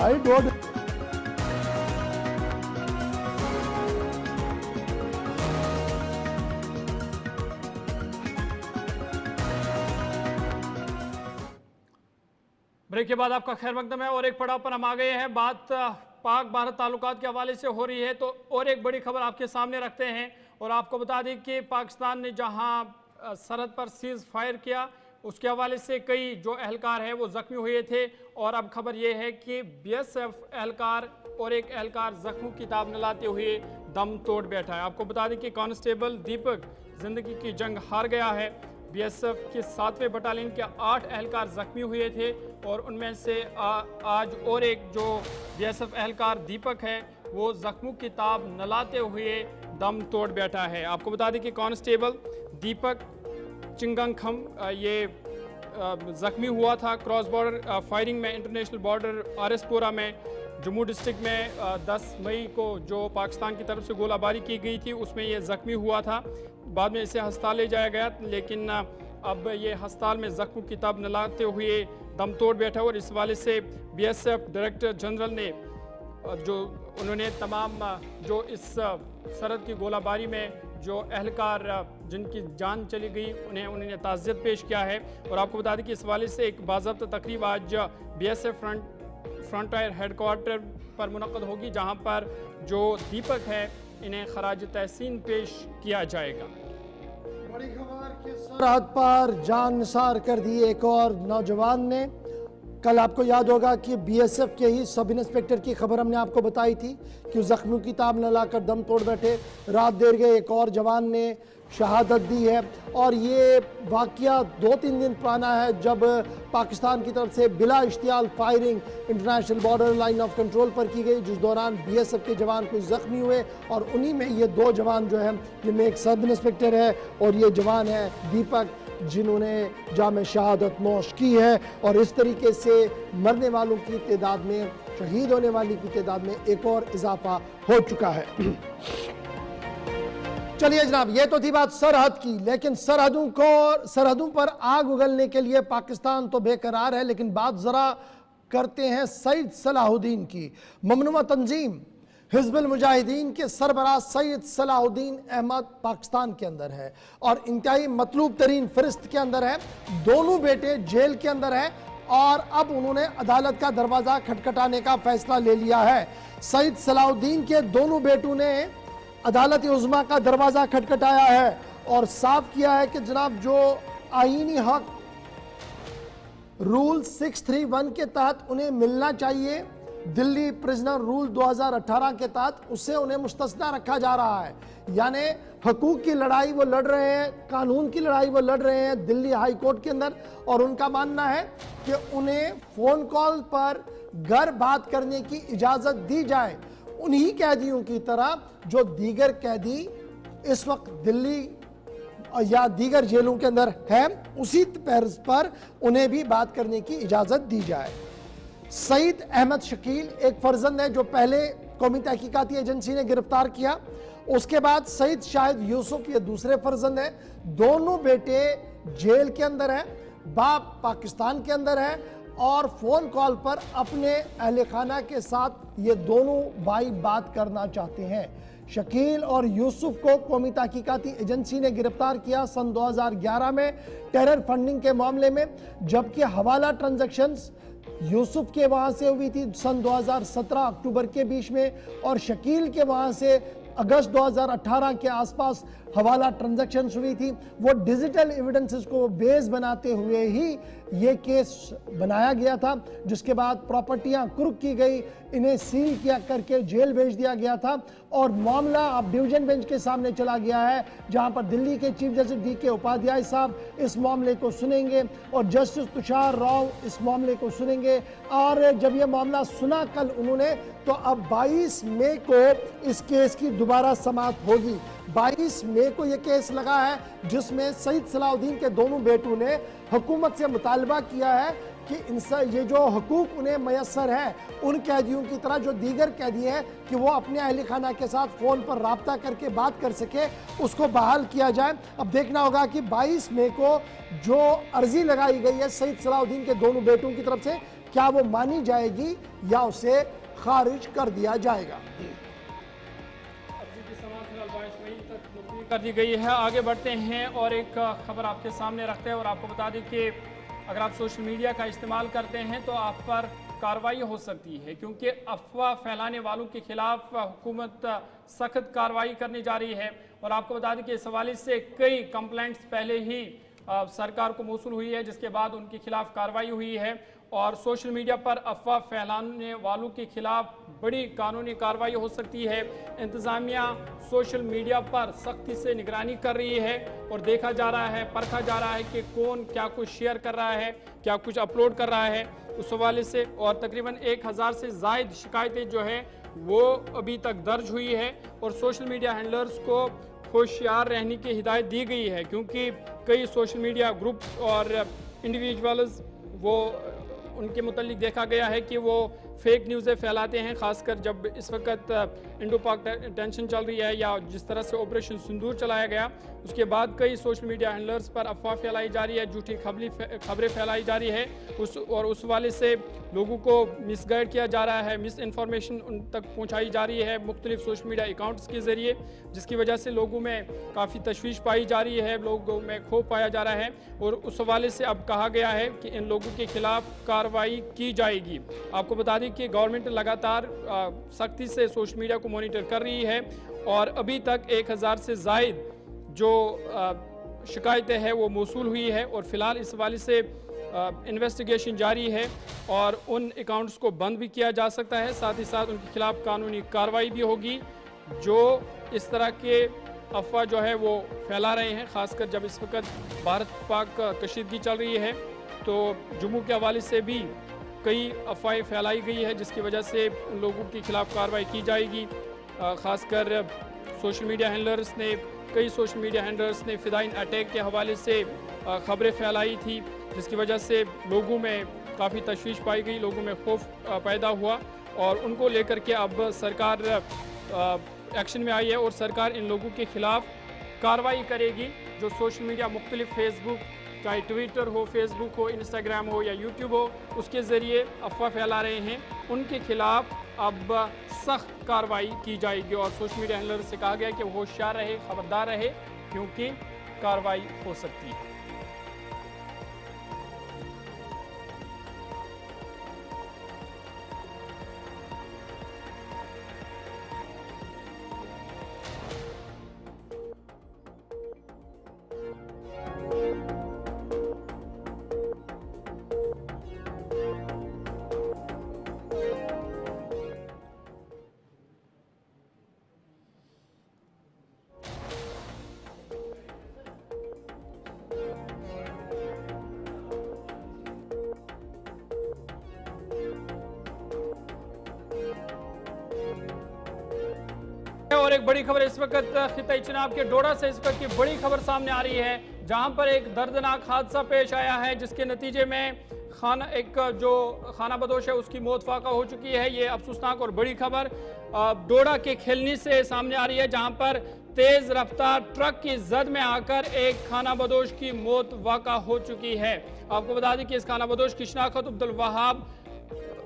राइट व्हाट ब्रेक के बाद आपका खैर मकदम है और एक पड़ाव पर हम आ गए हैं। बात पाक भारत ताल्लुकात के हवाले से हो रही है, तो और एक बड़ी खबर आपके सामने रखते हैं और आपको बता दें कि पाकिस्तान ने जहां सरहद पर सीज फायर किया उसके हवाले से कई जो एहलकार हैं वो जख्मी हुए थे और अब खबर ये है कि बीएसएफ एहलकार और एक एहलकार जख्मों की ताब न लाते हुए दम तोड़ बैठा है। आपको बता दें कि कांस्टेबल दीपक जिंदगी की जंग हार गया है। बीएसएफ के 7वें बटालियन के 8 एहलकार जख्मी हुए थे और उनमें से आज और एक जो बीएसएफ एहलकार दीपक है वो जख्मों की ताब न लाते हुए दम तोड़ बैठा है। आपको बता दें कि कांस्टेबल दीपक चिंगंगखम ये जख्मी हुआ था क्रॉस बॉर्डर फायरिंग में इंटरनेशनल बॉर्डर आरएसपुरा में जम्मू डिस्ट्रिक्ट में 10 मई को जो पाकिस्तान की तरफ से गोलाबारी की गई थी उसमें ये ज़ख्मी हुआ था। बाद में इसे अस्पताल ले जाया गया, लेकिन अब ये अस्पताल में ज़ख्मों की ताब न लाते हुए दम तोड़ बैठा और इस वाले से बीएसएफ डायरेक्टर जनरल ने जो उन्होंने तमाम जो इस सरहद की गोलाबारी में जो एहलकार जिनकी जान चली गई उन्होंने ताज़ियत पेश किया है। और आपको बता दें कि इस वाले से एक बाज़ाब्ता तकरीब आज बीएसएफ फ्रंटियर हेडक्वार्टर पर मुनक़द होगी जहां पर जो दीपक है इन्हें खराज तहसीन पेश किया जाएगा। बड़ी खबर कि सरहद पर जान निसार कर दी एक और नौजवान ने। कल आपको याद होगा कि बीएसएफ के ही सब इंस्पेक्टर की खबर हमने आपको बताई थी कि जख्मों की ताब न लाकर दम तोड़ बैठे। रात देर गए एक और जवान ने शहादत दी है और ये वाक़या 2-3 दिन पुराना है जब पाकिस्तान की तरफ से बिला इश्तियाल firing international border line of control पर की गई, जिस दौरान बीएसएफ के जवान कुछ ज़ख्मी हुए और उन्हीं में ये 2 जवान जो हैं जिनमें एक सब इंस्पेक्टर है और ये जवान है दीपक जिन्होंने जाम शहादत नोश की है। और इस तरीके से मरने वालों की तादाद में, शहीद होने वाली की तादाद में एक और इजाफा हो चुका है। चलिए जनाब, ये तो थी बात सरहद की, लेकिन सरहदों पर आग उगलने के लिए पाकिस्तान तो बेकरार है, लेकिन बात जरा करते हैं सईद सलाहुद्दीन की। ममनुआ तंजीम हिज़्बुल मुजाहिदीन के सरबराह सैयद सलाहुद्दीन अहमद पाकिस्तान के अंदर है और इंतहाई मतलूब तरीन फरिश्त के अंदर है। दोनों बेटे जेल के अंदर है और अब उन्होंने अदालत का दरवाज़ा खटखटाने का फैसला ले लिया है। सईद सलाहुद्दीन के दोनों बेटों ने अदालत उज़्मा का दरवाज़ा खटखटाया है और साफ किया है कि जनाब जो आईनी हक रूल 631 के तहत उन्हें मिलना चाहिए, दिल्ली प्रिजनर रूल 2018 के तहत उससे उन्हें मुस्तस्ना रखा जा रहा है। यानी हकूक की लड़ाई वो लड़ रहे हैं, कानून की लड़ाई वो लड़ रहे हैं दिल्ली हाई कोर्ट के अंदर और उनका मानना है कि उन्हें फ़ोन कॉल पर घर बात करने की इजाज़त दी जाए, उन्हीं कैदियों की तरह जो दीगर कैदी इस वक्त दिल्ली या दीगर जेलों के अंदर है, उसी तर्ज पर उन्हें भी बात करने की इजाज़त दी जाए। सईद अहमद शकील एक फर्जंद है जो पहले कौमी तहकीकाती एजेंसी ने गिरफ्तार किया, उसके बाद सईद शाहिद यूसुफ ये दूसरे फर्जंद है। दोनों बेटे जेल के अंदर है, बाप पाकिस्तान के अंदर है और फ़ोन कॉल पर अपने अहले खाना के साथ ये दोनों भाई बात करना चाहते हैं। शकील और यूसुफ को कौमी तहकीकाती एजेंसी ने गिरफ्तार किया सन 2011 में टेरर फंडिंग के मामले में, जबकि हवाला ट्रांजैक्शंस यूसुफ के वहाँ से हुई थी सन 2017 अक्टूबर के बीच में और शकील के वहाँ से अगस्त 2018 के आसपास हवाला ट्रांजैक्शन हुई थी। वो डिजिटल एविडेंसेस को बेस बनाते हुए ही ये केस बनाया गया था, जिसके बाद प्रॉपर्टियां कुर्क की गई, इन्हें सील किया करके जेल भेज दिया गया था और मामला अब डिवीजन बेंच के सामने चला गया है, जहां पर दिल्ली के चीफ जस्टिस DK उपाध्याय साहब इस मामले को सुनेंगे और जस्टिस तुषार राव इस मामले को सुनेंगे। और जब यह मामला सुना कल उन्होंने, तो अब 22 मई को इस केस की दोबारा समाअत होगी। 22 मई को यह केस लगा है जिसमें सईद सलाहुद्दीन के दोनों बेटों ने हुकूमत से मुतालबा किया है कि इनसे ये जो हकूक उन्हें मैसर है उन कैदियों की तरह जो दीगर कैदी हैं कि वो अपने अहले खाना के साथ फ़ोन पर राब्ता करके बात कर सके, उसको बहाल किया जाए। अब देखना होगा कि 22 मई को जो अर्जी लगाई गई है सईद सलाहुद्दीन के दोनों बेटों की तरफ से, क्या वो मानी जाएगी या उसे खारिज कर दिया जाएगा। कर दी गई है। आगे बढ़ते हैं और एक खबर आपके सामने रखते हैं और आपको बता दें कि अगर आप सोशल मीडिया का इस्तेमाल करते हैं तो आप पर कार्रवाई हो सकती है, क्योंकि अफवाह फैलाने वालों के खिलाफ हुकूमत सख्त कार्रवाई करने जा रही है। और आपको बता दें कि इस हवाले से कई कंप्लेंट्स पहले ही सरकार को मौसूल हुई है, जिसके बाद उनके खिलाफ कार्रवाई हुई है और सोशल मीडिया पर अफवाह फैलाने वालों के खिलाफ बड़ी कानूनी कार्रवाई हो सकती है। इंतज़ामिया सोशल मीडिया पर सख्ती से निगरानी कर रही है और देखा जा रहा है, परखा जा रहा है कि कौन क्या कुछ शेयर कर रहा है, क्या कुछ अपलोड कर रहा है उस हवाले से। और तकरीबन 1000 से ज़ायद शिकायतें जो है वो अभी तक दर्ज हुई है और सोशल मीडिया हैंडलर्स को होशियार रहने की हिदायत दी गई है, क्योंकि कई सोशल मीडिया ग्रुप्स और इंडिविजुअल्स वो उनके मुतालिक देखा गया है कि वो फेक न्यूज़ें फैलाते हैं, खासकर जब इस वक्त इंडो पाक टेंशन चल रही है या जिस तरह से ऑपरेशन सिंदूर चलाया गया उसके बाद कई सोशल मीडिया हैंडलर्स पर अफवाह फैलाई जा रही है, झूठी खबरें फैलाई जा रही है उस वाले से लोगों को मिसगाइड किया जा रहा है, मिस इन्फॉर्मेशन उन तक पहुंचाई जा रही है मुख्तलिफ सोशल मीडिया अकाउंट्स के ज़रिए, जिसकी वजह से लोगों में काफ़ी तशवीश पाई जा रही है, लोगों में खौफ पाया जा रहा है। और उस हवाले से अब कहा गया है कि इन लोगों के खिलाफ कार्रवाई की जाएगी। आपको बता दें कि गवर्नमेंट लगातार सख्ती से सोशल मीडिया को मॉनिटर कर रही है और अभी तक 1000 से ज़ायद जो शिकायतें हैं वो मौसूल हुई है और फ़िलहाल इस हवाले से इन्वेस्टिगेशन जारी है और उन अकाउंट्स को बंद भी किया जा सकता है, साथ ही साथ उनके खिलाफ कानूनी कार्रवाई भी होगी जो इस तरह के अफवाह जो है वो फैला रहे हैं, ख़ासकर जब इस वक्त भारत पाक कशीदगी चल रही है। तो जम्मू के हवाले से भी कई अफवाहें फैलाई गई है जिसकी वजह से उन लोगों के खिलाफ कार्रवाई की जाएगी। ख़ासकर सोशल मीडिया हैंडलर्स ने कई सोशल मीडिया हैंडलर्स ने फ़िदाइन अटैक के हवाले से खबरें फैलाई थी, जिसकी वजह से लोगों में काफ़ी तशवीश पाई गई, लोगों में खौफ पैदा हुआ और उनको लेकर के अब सरकार एक्शन में आई है और सरकार इन लोगों के खिलाफ कार्रवाई करेगी जो सोशल मीडिया मुख्तलिफ फेसबुक, चाहे ट्विटर हो, फेसबुक हो, इंस्टाग्राम हो या यूट्यूब हो, उसके ज़रिए अफवाह फैला रहे हैं, उनके खिलाफ अब सख्त कार्रवाई की जाएगी। और सोशल मीडिया हैंडलर से कहा गया कि वो होशियार रहे, खबरदार रहे, क्योंकि कार्रवाई हो सकती है। और एक बड़ी खबर इस वक्त खिताई चिनाब के डोडा से इस वक्त की बड़ी खबर सामने आ रही है, जहां पर एक दर्दनाक हादसा पेश आया है जिसके नतीजे में एक जो खाना बदोश है उसकी मौत वाक़ा हो चुकी है। ये अफसोसनाक और बड़ी खबर डोडा के खिलनी से सामने आ रही है, जहां पर तेज रफ्तार ट्रक की जद में आकर एक खाना बदोश की मौत वाक़ा हो चुकी है। आपको बता दें कि इस खाना बदोश की शनाख्त अब्दुल वहाब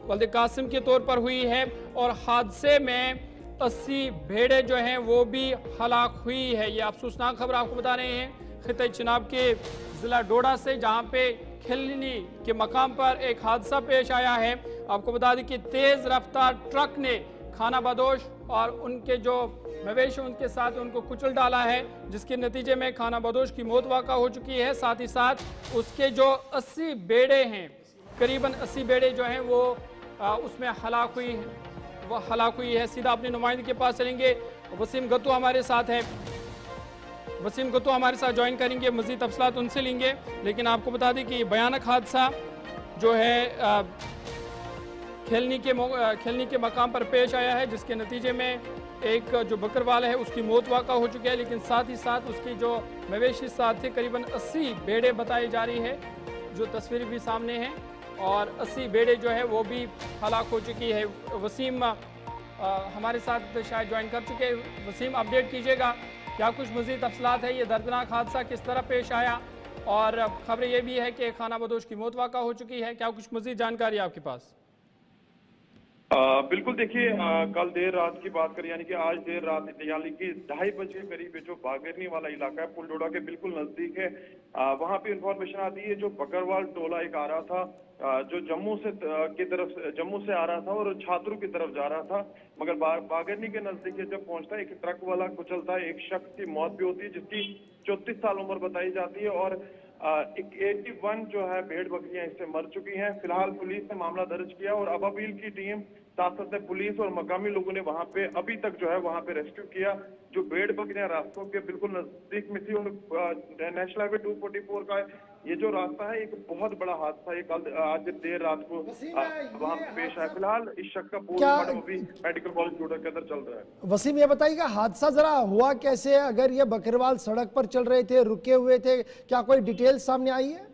वल्द कासिम के तौर पर हुई है और हादसे में 80 भेड़े जो हैं वो भी हलाक हुई है। ये अफसोसनाक खबर आपको बता रहे हैं खिते चिनाब के ज़िला डोडा से, जहां पे खिलनी के मकाम पर एक हादसा पेश आया है। आपको बता दें कि तेज़ रफ्तार ट्रक ने खाना बदोश और उनके जो मवेशी उनके साथ उनको कुचल डाला है, जिसके नतीजे में खाना बदोश की मौत वाक़ा हो चुकी है। साथ ही साथ उसके जो 80 भेड़े हैं, करीबन 80 भेड़े जो हैं वो उसमें हलाक हुई है। सीधा अपने नुमाइंदे के पास चलेंगे, वसीम गत्तू हमारे साथ है, वसीम गत्तू हमारे साथ ज्वाइन करेंगे, मज़ीद तफसीलात उनसे लेंगे। लेकिन आपको बता दें कि भयानक हादसा जो है खेलनी के मकाम पर पेश आया है, जिसके नतीजे में एक जो बकरवाल है उसकी मौत वाक़ा हो चुकी है, लेकिन साथ ही साथ उसकी जो मवेशी साथ थे करीबन 80 भेड़े बताई जा रही है, जो तस्वीर भी सामने है, और 80 भेड़े जो है वो भी हलाक हो चुकी है। वसीम हमारे साथ शायद ज्वाइन कर चुके हैं। वसीम, अपडेट कीजिएगा, क्या कुछ मज़ीद तफसीलात है, ये दर्दनाक हादसा किस तरह पेश आया और खबर ये भी है कि एक खाना बदोश की मौत वाक़ा हो चुकी है। क्या कुछ मज़ीद जानकारी आपके पास? बिल्कुल, देखिए कल देर रात की बात करें, यानी कि आज देर रात यानी कि 2:30 बजे के करीब जो बागरनी वाला इलाका है, पुलडोडा के बिल्कुल नजदीक है, वहां पे इंफॉर्मेशन आती है जो बकरवाल टोला एक आ रहा था, जो जम्मू से आ रहा था और छात्रों की तरफ जा रहा था, मगर बागरनी के नजदीक जब पहुंचता है एक ट्रक वाला कुचलता है, एक शख्स की मौत भी होती है जिसकी 34 साल उम्र बताई जाती है और 81 जो है भेड़ बकरियां इससे मर चुकी हैं। फिलहाल पुलिस ने मामला दर्ज किया और अबाबील की टीम साथ साथ पुलिस और मकामी लोगों ने वहां पे अभी तक जो है वहां पे रेस्क्यू किया। जो भेड़ बकरियां रास्तों के बिल्कुल नजदीक में थी और नेशनल हाईवे 244 का ये जो रास्ता है एक बहुत बड़ा हादसा है कल आज देर रात को वहां पे पेश आया। फिलहाल इस शख्स का पोस्टमार्टम अभी मेडिकल कॉलेज टोडा के अंदर चल रहा है। वसीम, ये बताइएगा हादसा जरा हुआ कैसे? अगर ये बकरवाल सड़क पर चल रहे थे, रुके हुए थे, क्या कोई डिटेल सामने आई है?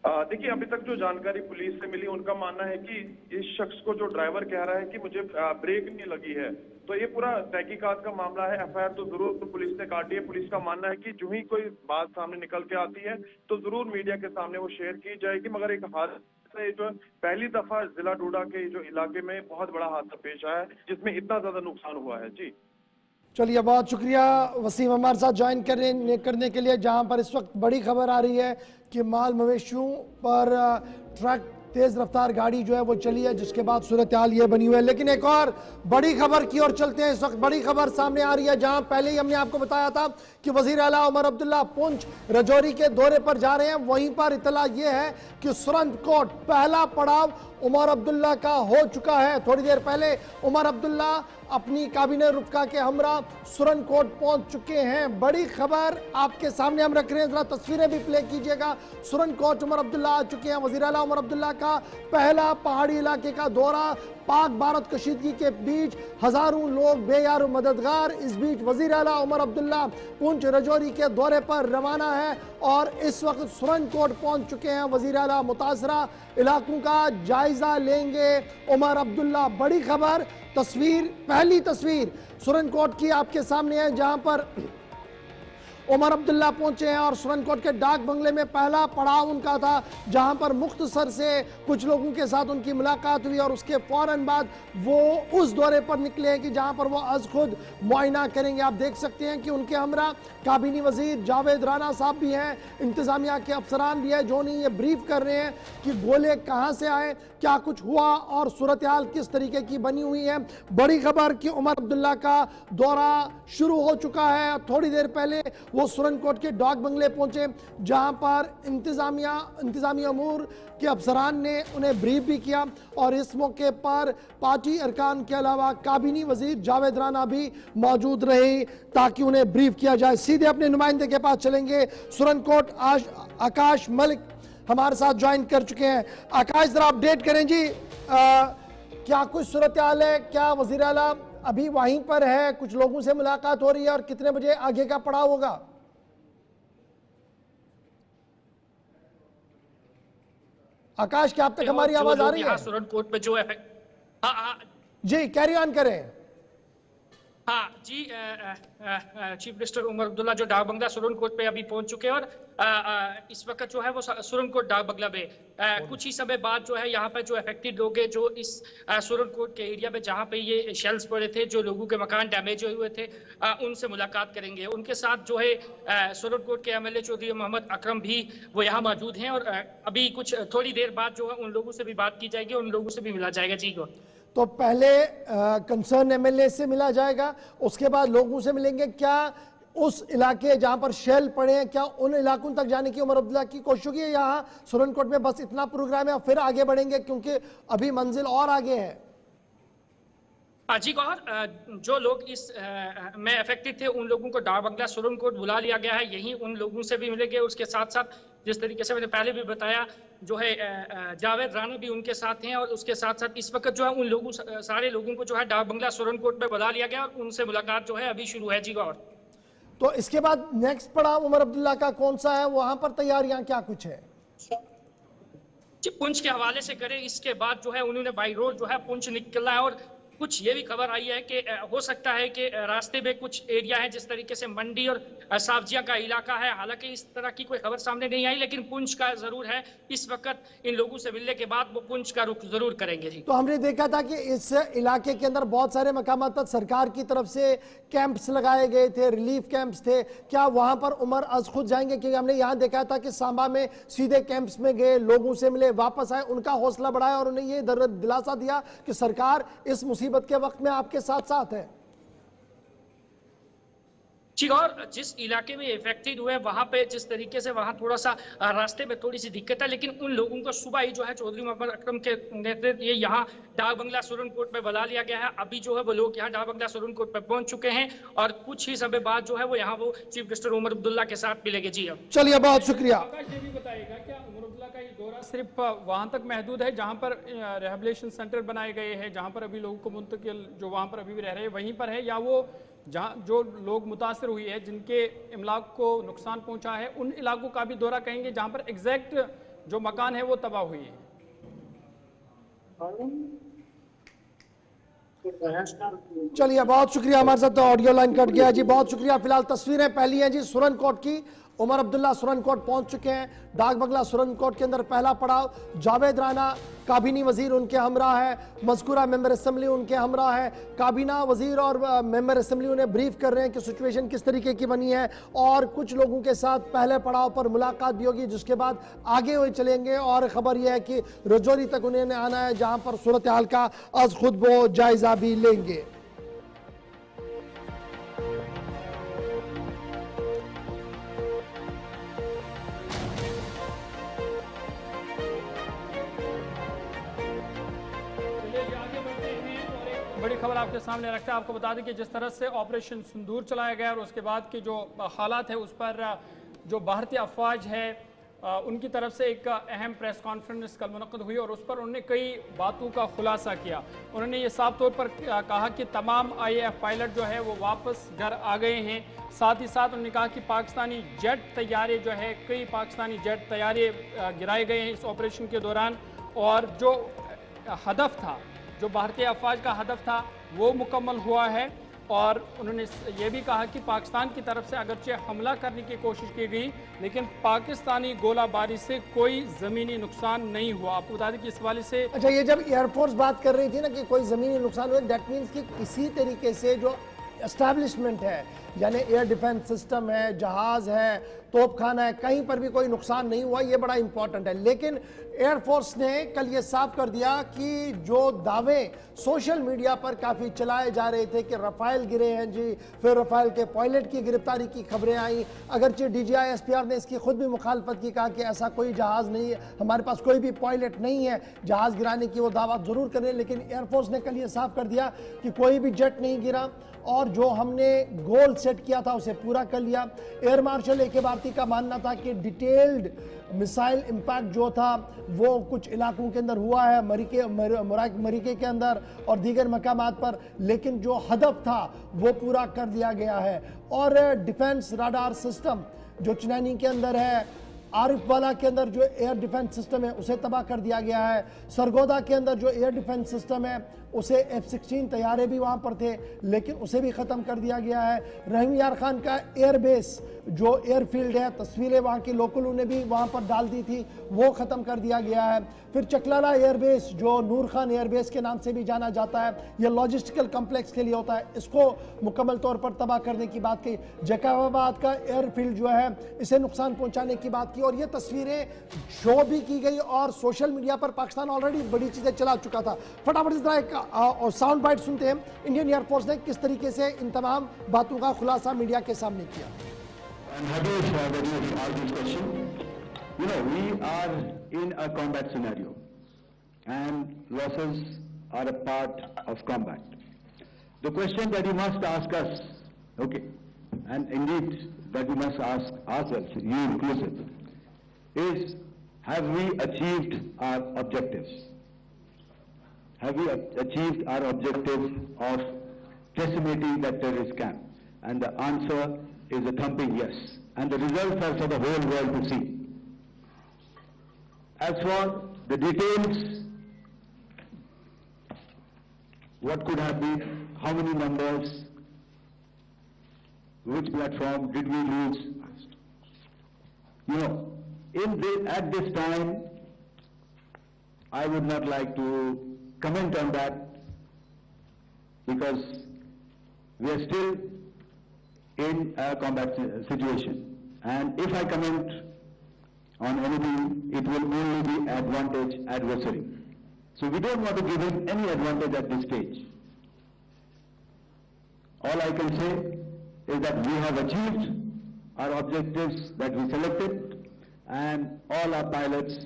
देखिए, अभी तक जो जानकारी पुलिस से मिली उनका मानना है कि इस शख्स को जो ड्राइवर कह रहा है कि मुझे ब्रेक नहीं लगी है, तो ये पूरा तहकीकात का मामला है। एफआईआर तो जरूर पुलिस ने काटी है। पुलिस का मानना है कि जो ही कोई बात सामने निकल के आती है तो जरूर मीडिया के सामने वो शेयर की जाएगी, मगर एक हादसा जो पहली दफा जिला डोडा के जो इलाके में बहुत बड़ा हादसा पेश आया है जिसमें इतना ज्यादा नुकसान हुआ है। जी चलिए, बहुत शुक्रिया वसीम हमारे साथ ज्वाइन करने के लिए। जहां पर इस वक्त बड़ी खबर आ रही है कि माल मवेशियों पर ट्रक तेज रफ्तार गाड़ी जो है वो चली है, जिसके बाद सूरत हाल ये बनी हुई है। लेकिन एक और बड़ी खबर की ओर चलते हैं। इस वक्त बड़ी खबर सामने आ रही है, जहां पहले ही हमने आपको बताया था कि वजीर आला उमर अब्दुल्ला पुंछ रजौरी के दौरे पर जा रहे हैं। वहीं पर इतला ये है कि सुरंदकोट पहला पड़ाव उमर अब्दुल्ला का हो चुका है। थोड़ी देर पहले उमर अब्दुल्ला अपनी काबिने रुफ़का के हमरा सुरनकोट पहुंच चुके हैं। बड़ी खबर आपके सामने हम रख रहे हैं, जरा तस्वीरें भी प्ले कीजिएगा। सुरनकोट उमर अब्दुल्ला आ चुके हैं। वज़ीर आला उमर अब्दुल्ला का पहला पहाड़ी इलाके का दौरा, पाक भारत कशीदगी के बीच हजारों लोग बेयार मददगार। इस बीच वज़ीर आला उमर अब्दुल्ला पुंछ रजौरी के दौरे पर रवाना है और इस वक्त सुरनकोट पहुंच चुके हैं। वज़ीर आला मुतासरा इलाकों का जायजा लेंगे उमर अब्दुल्ला। बड़ी खबर, तस्वीर, पहली तस्वीर सुरनकोट की आपके सामने है, जहां पर उमर अब्दुल्ला पहुंचे हैं और सुरनकोट के डाक बंगले में पहला पड़ाव उनका था, जहां पर मुख्तसर से कुछ लोगों के साथ उनकी मुलाकात हुई और उसके फौरन बाद वो उस दौरे पर निकले हैं कि जहां पर वो अज खुद मुआयना करेंगे। आप देख सकते हैं कि उनके हमरा काबीनी वजीर जावेद राना साहब भी हैं, इंतजामिया के अफसरान भी हैं, जो नहीं ये ब्रीफ कर रहे हैं कि गोले कहाँ से आए, क्या कुछ हुआ और सूरत हाल किस तरीके की बनी हुई है। बड़ी खबर कि उमर अब्दुल्ला का दौरा शुरू हो चुका है। थोड़ी देर पहले वो सुरनकोट के डाक बंगले पहुंचे, जहां पर इंतजामी अमूर के अफसरान ने उन्हें ब्रीफ भी किया और इस मौके पर पार्टी अरकान के अलावा काबीनी वजीर जावेद राना भी मौजूद रहे ताकि उन्हें ब्रीफ किया जाए। सीधे अपने नुमाइंदे के पास चलेंगे। सुरनकोट आकाश मलिक हमारे साथ ज्वाइन कर चुके हैं। आकाश, जरा अपडेट करें जी, क्या कुछ सूरत हाल है? क्या वजीर आला अभी वहीं पर है, कुछ लोगों से मुलाकात हो रही है और कितने बजे आगे का पड़ाव होगा? आकाश, क्या आप तक हमारी आवाज आ रही है? सुरनकोट में जो है जी, कैरी ऑन करें। हाँ जी, चीफ मिनिस्टर उमर अब्दुल्ला जो डाक बंगला सुरनकोट पे अभी पहुंच चुके हैं और इस वक्त जो है वो सुरनकोट डाक बंगला में कुछ ही समय बाद जो है यहाँ पर जो अफेक्टेड लोग हैं जो इस सुरनकोट के एरिया में जहाँ पे ये शेल्स पड़े थे, जो लोगों के मकान डैमेज हुए थे, उनसे मुलाकात करेंगे। उनके साथ जो है सुरनकोट के एमएलए चौधरी मोहम्मद अकरम भी वो यहाँ मौजूद हैं और अभी कुछ थोड़ी देर बाद जो है उन लोगों से भी बात की जाएगी, उन लोगों से भी मिला जाएगा। जी को तो पहले कंसर्न एमएलए से मिला जाएगा, उसके बाद लोगों से मिलेंगे। क्या उस इलाके जहां पर शेल पड़े हैं, क्या उन इलाकों तक जाने की उमर अब्दुल्ला की कोशिश होगी? यहाँ सुरनकोट में बस इतना प्रोग्राम है और फिर आगे बढ़ेंगे क्योंकि अभी मंजिल और आगे है? जी गौर, जो लोग इस में अफेक्टेड थे उन लोगों को डाक बंगला सुरनकोट बुला लिया गया है। यहीं उन लोगों से भी मिलेंगे। उसके साथ साथ जिस तरीके से मैंने पहले भी बताया, जो है जावेद राना भी उनके साथ हैं और उसके साथ साथ इस वक्त जो है उन लोगों सारे लोगों को जो है डाक बंगला सुरनकोट में बुला लिया गया और उनसे मुलाकात जो है अभी शुरू है। जी गौर, तो इसके बाद नेक्स्ट पड़ाव उमर अब्दुल्ला का कौन सा है? वहां पर तैयारियां क्या कुछ है? पुंछ के हवाले से करें, इसके बाद जो है उन्होंने बाई रोड जो है पुंछ निकलना है और कुछ ये भी खबर आई है कि हो सकता है कि रास्ते में कुछ एरिया है जिस तरीके से मंडी और सब्जियां का इलाका है, हालांकि इस तरह की कोई खबर सामने नहीं आई, लेकिन पुंछ का जरूर है। इस वक्त इन लोगों से मिलने के बाद वो पुंछ का रुख जरूर करेंगे जी। तो हमने देखा था कि इस इलाके के अंदर बहुत सारे मकामात पर सरकार की तरफ से कैंप्स लगाए गए थे, रिलीफ कैंप्स थे। क्या वहां पर उमर आज खुद जाएंगे? क्योंकि हमने यहां देखा था कि सांबा में सीधे कैंप्स में गए, लोगों से मिले, वापस आए, उनका हौसला बढ़ाया और उन्हें ये दिलासा दिया कि सरकार इस मुसीबत के वक्त में आपके साथ साथ है। जी, और जिस इलाके में इफेक्टेड हुए वहां पे जिस तरीके से वहां थोड़ा सा रास्ते में थोड़ी सी दिक्कत है, लेकिन उन लोगों को सुबह ही जो है चौधरी मोहम्मद अकरम के नेतृत्व ये यहाँ डाक बंगला सुरनकोट में बुला लिया गया है। अभी जो है वो लोग यहाँ डाक बंगला सुरनकोट पे पहुंच चुके हैं और कुछ ही समय बाद जो है वो यहाँ वो चीफ मिनिस्टर उमर अब्दुल्ला के साथ मिलेंगे। जी चलिए, बहुत शुक्रिया। आकाश, ये भी बताइएगा क्या उमर अब्दुल्ला का ये दौरा सिर्फ वहां तक महदूद है जहां पर रिहेबिलिटेशन सेंटर बनाए गए हैं, जहां पर अभी लोगों को मुंतकिल जो वहां पर अभी भी रह रहे हैं वहीं पर है, या वो जहां जो लोग मुतासर हुई है जिनके इमलाक को नुकसान पहुंचा है उन इलाकों का भी दौरा करेंगे जहां पर एग्जैक्ट जो मकान है वो तबाह हुई है? चलिए, बहुत शुक्रिया। हमारे साथ तो ऑडियो लाइन कट गया जी, बहुत शुक्रिया। फिलहाल तस्वीरें पहली हैं जी सुरनकोट की। उमर अब्दुल्ला सुरनकोट पहुंच चुके हैं। डाक बंगला सुरनकोट के अंदर पहला पड़ाव, जावेद राना काबीनी वजीर उनके हमरा है, मज़कूरा मेंबर असेंबली उनके हमरा है। काबीना वजीर और मेंबर असेंबली उन्हें ब्रीफ कर रहे हैं कि सिचुएशन किस तरीके की बनी है और कुछ लोगों के साथ पहले पड़ाव पर मुलाकात भी होगी, जिसके बाद आगे हुए चलेंगे। और ख़बर यह है कि रजौरी तक उन्हें आना है जहाँ पर सूरत हाल का आज खुद वो जायजा भी लेंगे। बड़ी खबर आपके सामने रखते हैं। आपको बता दें कि जिस तरह से ऑपरेशन सिंदूर चलाया गया और उसके बाद के जो हालात है उस पर जो भारतीय अफवाज है उनकी तरफ से एक अहम प्रेस कॉन्फ्रेंस कल मुनक्कद हुई और उस पर उन्होंने कई बातों का खुलासा किया। उन्होंने ये साफ तौर पर कहा कि तमाम IAF पायलट जो है वो वापस घर आ गए हैं। साथ ही साथ उन्होंने कहा कि पाकिस्तानी जेट तैयारे जो है कई पाकिस्तानी जेट तैयारे गिराए गए हैं इस ऑपरेशन के दौरान और जो हदफ था, जो भारतीय अफवाज का हदफ था वो मुकम्मल हुआ है। और उन्होंने ये भी कहा कि पाकिस्तान की तरफ से अगरचे हमला करने की कोशिश की गई लेकिन पाकिस्तानी गोलाबारी से कोई ज़मीनी नुकसान नहीं हुआ। आपको बता दें कि इस वाले से अच्छा, ये जब एयरफोर्स बात कर रही थी ना कि कोई ज़मीनी नुकसान हुआ, दैट मीन्स कि इसी तरीके से जो एस्टैब्लिशमेंट है यानी एयर डिफेंस सिस्टम है, जहाज़ है, तोपखाना है, कहीं पर भी कोई नुकसान नहीं हुआ, ये बड़ा इंपॉर्टेंट है। लेकिन एयरफोर्स ने कल ये साफ कर दिया कि जो दावे सोशल मीडिया पर काफ़ी चलाए जा रहे थे कि रफ़ाइल गिरे हैं जी, फिर रफ़ाइल के पायलट की गिरफ्तारी की खबरें आई, अगरचे DGI SPR ने इसकी खुद भी मुखालफत की, कहा कि ऐसा कोई जहाज़ नहीं है, हमारे पास कोई भी पायलट नहीं है जहाज़ गिराने की, वो दावा ज़रूर करें। लेकिन एयरफोर्स ने कल ये साफ कर दिया कि कोई भी जेट नहीं गिरा और जो हमने गोल सेट किया था उसे पूरा कर लिया। एयर मार्शल AK भारती का मानना था कि डिटेल्ड मिसाइल इम्पैक्ट जो था वो कुछ इलाकों के अंदर हुआ है, मरीके के अंदर और दीगर मकामात पर, लेकिन जो हदफ था वो पूरा कर दिया गया है। और डिफेंस राडार सिस्टम जो चिनानी के अंदर है, आरिफ वाला के अंदर जो एयर डिफेंस सिस्टम है उसे तबाह कर दिया गया है। सरगोदा के अंदर जो एयर डिफेंस सिस्टम है उसे F-16 तैयारे भी वहाँ पर थे लेकिन उसे भी ख़त्म कर दिया गया है। रहीम यार खान का एयरबेस जो एयरफील्ड है, तस्वीरें वहाँ की लोकलों ने भी वहाँ पर डाल दी थी, वो ख़त्म कर दिया गया है। फिर चकलाला एयरबेस जो नूर खान एयरबेस के नाम से भी जाना जाता है, ये लॉजिस्टिकल कम्प्लेक्स के लिए होता है, इसको मुकम्मल तौर पर तबाह करने की बात की। जैकबाबाद का एयरफील्ड जो है इसे नुकसान पहुँचाने की बात की और ये तस्वीरें शो भी की गई और सोशल मीडिया पर पाकिस्तान ऑलरेडी बड़ी चीज़ें चला चुका था। फटाफट इस तरह और साउंड बाइट सुनते हैं इंडियन एयरफोर्स ने किस तरीके से इन तमाम बातों का खुलासा मीडिया के सामने किया। You know, we are in a combat scenario and losses are a part of combat. The question that you must ask us, okay, and indeed that you must ask ourselves, you inclusive, is have we achieved our objectives? Have we achieved our objective of decimating that terrorist camp? And the answer is a thumping yes. And the results are for the whole world to see. As for the details what could have been, how many numbers, which platform did we lose? You know, at this time, I would not like to comment on that because we are still in a combat situation. And if I comment on anything, it will only be advantage adversary. So we don't want to give him any advantage at this stage. All I can say is that we have achieved our objectives that we selected, and all our pilots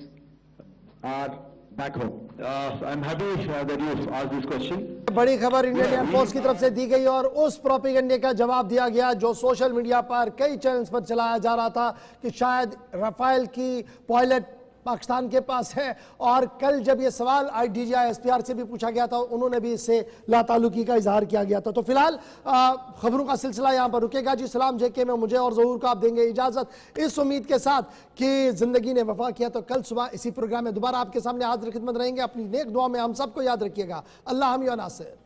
are back home. I'm happy that you asked this question. बड़ी खबर Indian air force की तरफ से दी गई और उस प्रोपेगेंडे का जवाब दिया गया जो सोशल मीडिया पर कई चैनल्स पर चलाया जा रहा था कि शायद राफेल की पायलट पाकिस्तान के पास है। और कल जब ये सवाल IDGI SPR से भी पूछा गया था, उन्होंने भी इससे लाताल्लुकी का इजहार किया गया था। तो फिलहाल खबरों का सिलसिला यहाँ पर रुकेगा जी। सलाम JK में मुझे और ज़हूर को आप देंगे इजाज़त, इस उम्मीद के साथ कि ज़िंदगी ने वफा किया तो कल सुबह इसी प्रोग्राम में दोबारा आपके सामने हाजिर खिदमत रहेंगे। अपनी नेक दुआ में हम सबको याद रखिएगा। अल्लाह हम या नासिर।